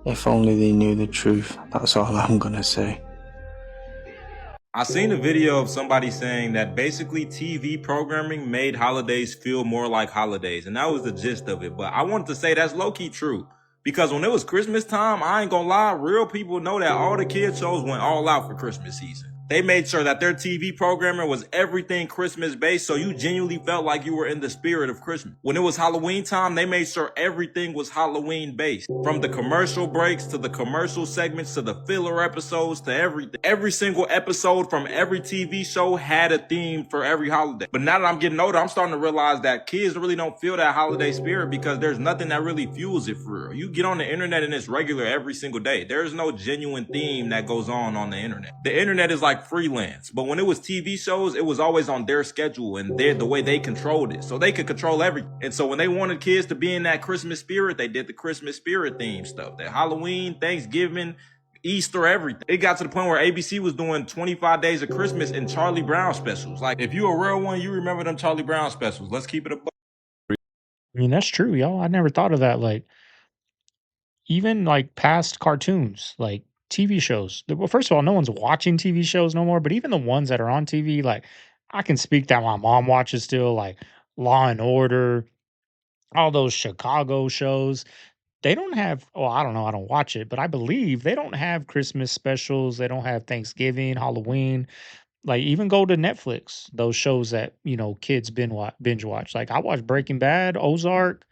If only they knew the truth, that's all I'm gonna say. I seen a video of somebody saying that basically TV programming made holidays feel more like holidays, and that was the gist of it. But I wanted to say that's low-key true, because when it was Christmas time, I ain't gonna lie, real people know that all the kid shows went all out for Christmas season. They made sure that their TV programming was everything Christmas based, so you genuinely felt like you were in the spirit of Christmas. When it was Halloween time, they made sure everything was Halloween based. From the commercial breaks to the commercial segments to the filler episodes to everything. Every single episode from every TV show had a theme for every holiday. But now that I'm getting older, I'm starting to realize that kids really don't feel that holiday spirit because there's nothing that really fuels it for real. You get on the internet and it's regular every single day. There's no genuine theme that goes on the internet. The internet is like freelance, but when it was TV shows, it was always on their schedule and the way they controlled it, so they could control everything. And so when they wanted kids to be in that Christmas spirit, they did the Christmas spirit theme stuff, that Halloween, Thanksgiving, Easter, everything. It got to the point where ABC was doing 25 Days of Christmas and Charlie Brown specials. Like, if you a real one, you remember them Charlie Brown specials. Let's keep it a buck. I mean, that's true, y'all. I never thought of that. Like, even like past cartoons, like TV shows. Well, first of all, no one's watching TV shows no more, but even the ones that are on TV, like I can speak that my mom watches still, like Law and Order, all those Chicago shows. They don't have, well, I don't know, I don't watch it, but I believe they don't have Christmas specials. They don't have Thanksgiving, Halloween. Like, even go to Netflix, those shows that, kids binge watch. Like, I watched Breaking Bad, Ozark.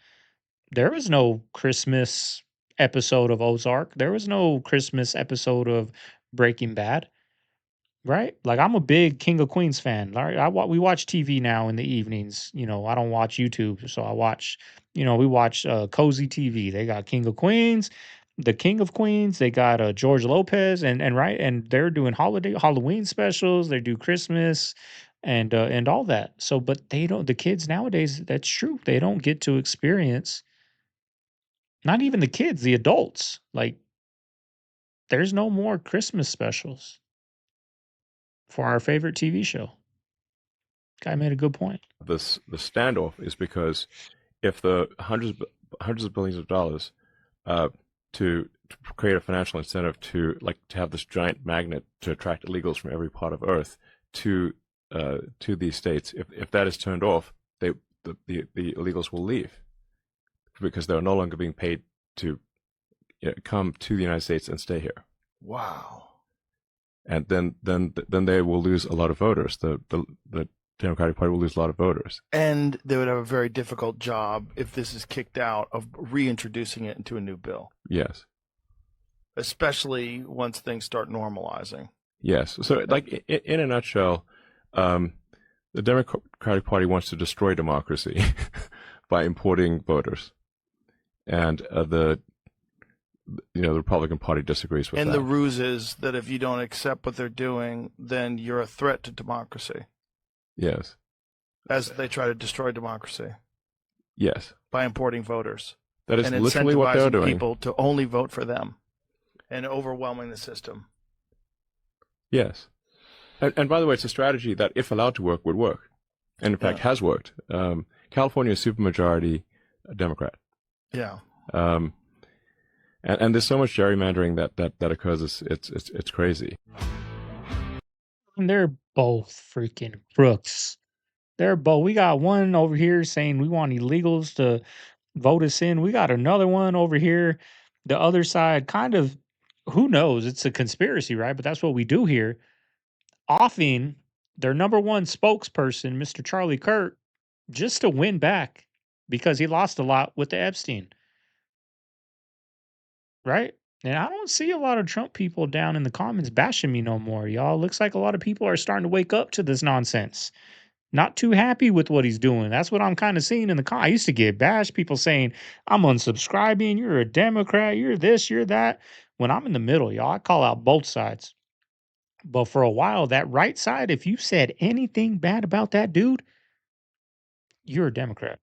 There was no Christmas episode of Ozark. There was no Christmas episode of Breaking Bad. Right? Like, I'm a big King of Queens fan. Right? We watch TV now in the evenings. I don't watch YouTube, so I watch, we watch Cozy TV. They got King of Queens, the King of Queens. They got George Lopez, and right, and they're doing Halloween specials. They do Christmas, and all that. So, but they don't. The kids nowadays, that's true. They don't get to experience. Not even the kids, the adults. Like, there's no more Christmas specials for our favorite TV show. Guy made a good point. The standoff is because if the hundreds of billions of dollars to create a financial incentive to have this giant magnet to attract illegals from every part of Earth to these states, if that is turned off, the illegals will leave because they're no longer being paid to come to the United States and stay here. Wow. And then they will lose a lot of voters. The Democratic Party will lose a lot of voters. And they would have a very difficult job if this is kicked out of reintroducing it into a new bill. Yes. Especially once things start normalizing. Yes. So, like, in a nutshell, the Democratic Party wants to destroy democracy by importing voters. And the Republican Party disagrees with that. And the ruse is that if you don't accept what they're doing, then you're a threat to democracy. Yes. As they try to destroy democracy. Yes. By importing voters. That is literally what they're doing. People to only vote for them and overwhelming the system. Yes. And by the way, it's a strategy that, if allowed to work, would work. And in fact, has worked. California is supermajority Democrat. Yeah. And there's so much gerrymandering that occurs. It's crazy. And they're both freaking crooks. We got one over here saying we want illegals to vote us in. We got another one over here. The other side, kind of, who knows? It's a conspiracy, right? But that's what we do here. Offing their number one spokesperson, Mr. Charlie Kirk, just to win back because he lost a lot with the Epstein. Right? And I don't see a lot of Trump people down in the comments bashing me no more, y'all. Looks like a lot of people are starting to wake up to this nonsense. Not too happy with what he's doing. That's what I'm kind of seeing in the I used to get bashed, people saying, I'm unsubscribing, you're a Democrat, you're this, you're that. When I'm in the middle, y'all, I call out both sides. But for a while, that right side, if you said anything bad about that dude, you're a Democrat.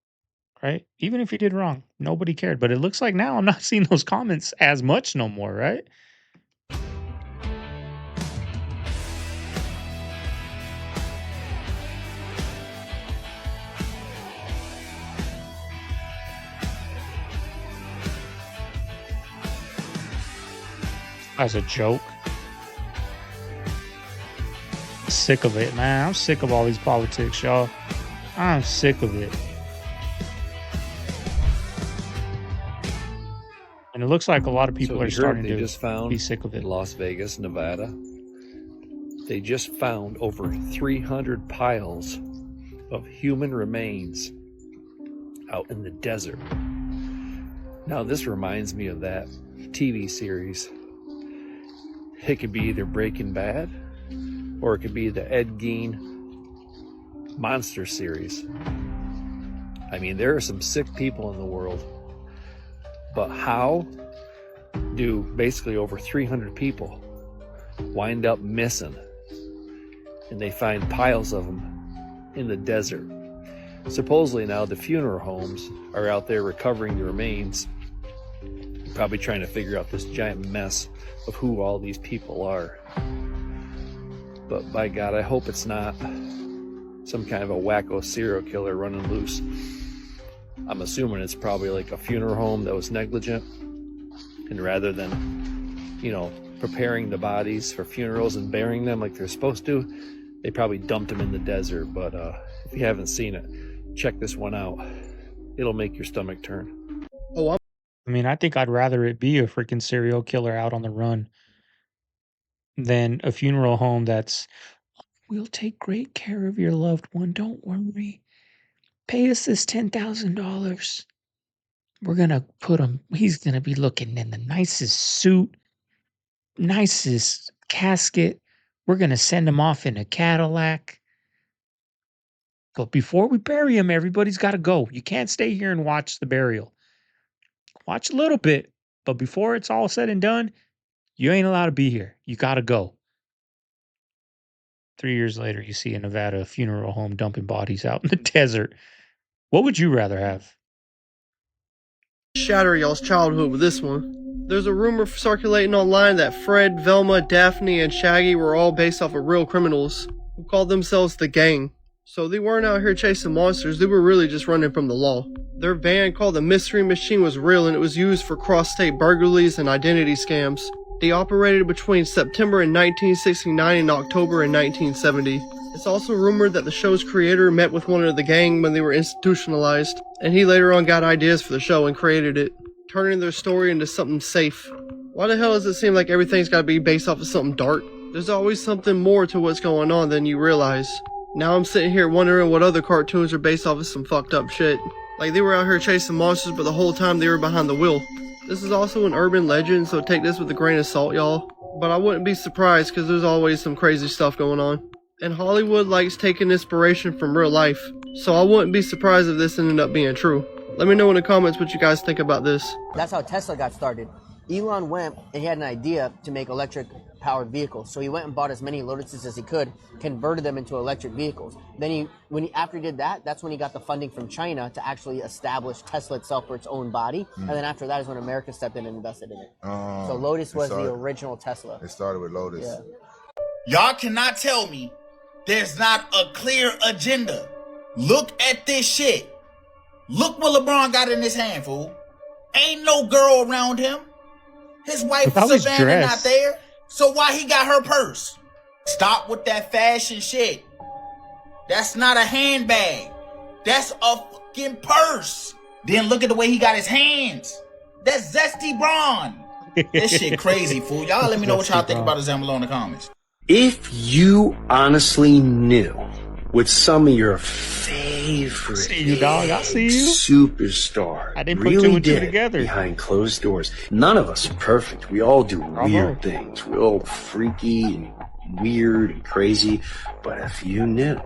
Right? Even if you did wrong, nobody cared. But it looks like now I'm not seeing those comments as much no more, right? As a joke. Sick of it, man. I'm sick of all these politics, y'all. I'm sick of it. And it looks like a lot of people are starting to be sick of it. In Las Vegas, Nevada, they just found over 300 piles of human remains out in the desert. Now, this reminds me of that TV series. It could be either Breaking Bad or it could be the Ed Gein monster series. I mean, there are some sick people in the world. But how do basically over 300 people wind up missing? And they find piles of them in the desert. Supposedly now the funeral homes are out there recovering the remains, probably trying to figure out this giant mess of who all these people are. But by God, I hope it's not some kind of a wacko serial killer running loose. I'm assuming it's probably like a funeral home that was negligent, and rather than, preparing the bodies for funerals and burying them like they're supposed to, they probably dumped them in the desert. But if you haven't seen it, check this one out. It'll make your stomach turn. Oh, I mean, I think I'd rather it be a freaking serial killer out on the run than a funeral home that's, we'll take great care of your loved one. Don't worry. Pay us this $10,000. We're going to put him, he's going to be looking in the nicest suit, nicest casket. We're going to send him off in a Cadillac. But before we bury him, everybody's got to go. You can't stay here and watch the burial. Watch a little bit, but before it's all said and done, you ain't allowed to be here. You got to go. 3 years later, you see a Nevada funeral home dumping bodies out in the desert. What would you rather have? shatter y'all's childhood with this one. There's a rumor circulating online that Fred, Velma, Daphne, and Shaggy were all based off of real criminals who called themselves the Gang. So they weren't out here chasing monsters, they were really just running from the law. Their van called the Mystery Machine was real and it was used for cross-state burglaries and identity scams. They operated between September in 1969 and October in 1970. It's also rumored that the show's creator met with one of the gang when they were institutionalized, and he later on got ideas for the show and created it, turning their story into something safe. Why the hell does it seem like everything's gotta be based off of something dark? There's always something more to what's going on than you realize. Now I'm sitting here wondering what other cartoons are based off of some fucked up shit. Like they were out here chasing monsters, but the whole time they were behind the wheel. This is also an urban legend, so take this with a grain of salt, y'all. But I wouldn't be surprised because there's always some crazy stuff going on. And Hollywood likes taking inspiration from real life, so I wouldn't be surprised if this ended up being true. Let me know in the comments what you guys think about this. That's how Tesla got started. Elon went and he had an idea to make electric powered vehicles. So he went and bought as many Lotuses as he could, converted them into electric vehicles. Then after he did that, that's when he got the funding from China to actually establish Tesla itself for its own body. And then after that is when America stepped in and invested in it. So Lotus was the original Tesla. It started with Lotus. Yeah. Y'all cannot tell me there's not a clear agenda. Look at this shit. Look what LeBron got in his hand, fool. Ain't no girl around him. His wife Savannah not there. So why he got her purse? Stop with that fashion shit. That's not a handbag. That's a fucking purse. Then look at the way he got his hands. That's Zesty Braun. This shit crazy, fool. Y'all let me know what y'all think about this down below in the comments. If you honestly knew what some of your favorite superstars I didn't put really two and two did together. behind closed doors, none of us are perfect. We all do weird things. We're all freaky and weird and crazy. But if you knew,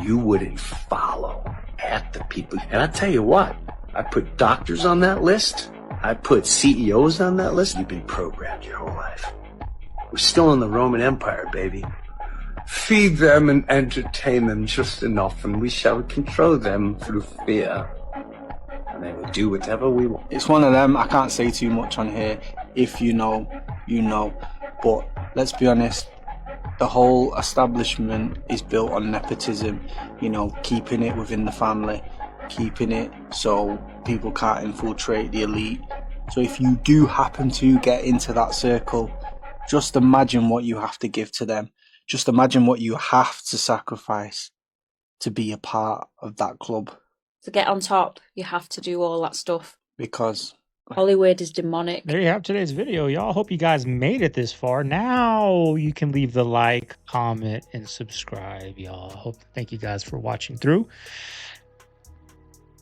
you wouldn't follow half the people. And I tell you what, I put doctors on that list. I put CEOs on that list. You've been programmed your whole life. We're still in the Roman Empire, baby. Feed them and entertain them just enough, and we shall control them through fear. And they will do whatever we want. It's one of them. I can't say too much on here. If you know, you know. But let's be honest, the whole establishment is built on nepotism. You know, keeping it within the family, keeping it so people can't infiltrate the elite. So if you do happen to get into that circle, just imagine what you have to give to them. Just imagine what you have to sacrifice to be a part of that club. To get on top, you have to do all that stuff. Because Hollywood is demonic. There you have today's video, y'all. Hope you guys made it this far. Now you can leave the like, comment, and subscribe, y'all. Thank you guys for watching through.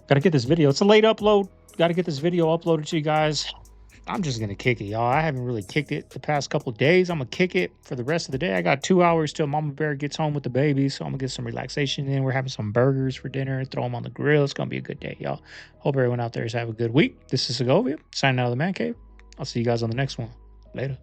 Gotta get this video. It's a late upload. Gotta get this video uploaded to you guys. I'm just gonna kick it, y'all. I haven't really kicked it the past couple of days. I'm gonna kick it for the rest of the day. I got 2 hours till Mama Bear gets home with the baby, so I'm gonna get some relaxation in. We're having some burgers for dinner, throw them on the grill. It's gonna be a good day, y'all. Hope everyone out there is having a good week. This is Segovia, signing out of the Man Cave. I'll see you guys on the next one. Later.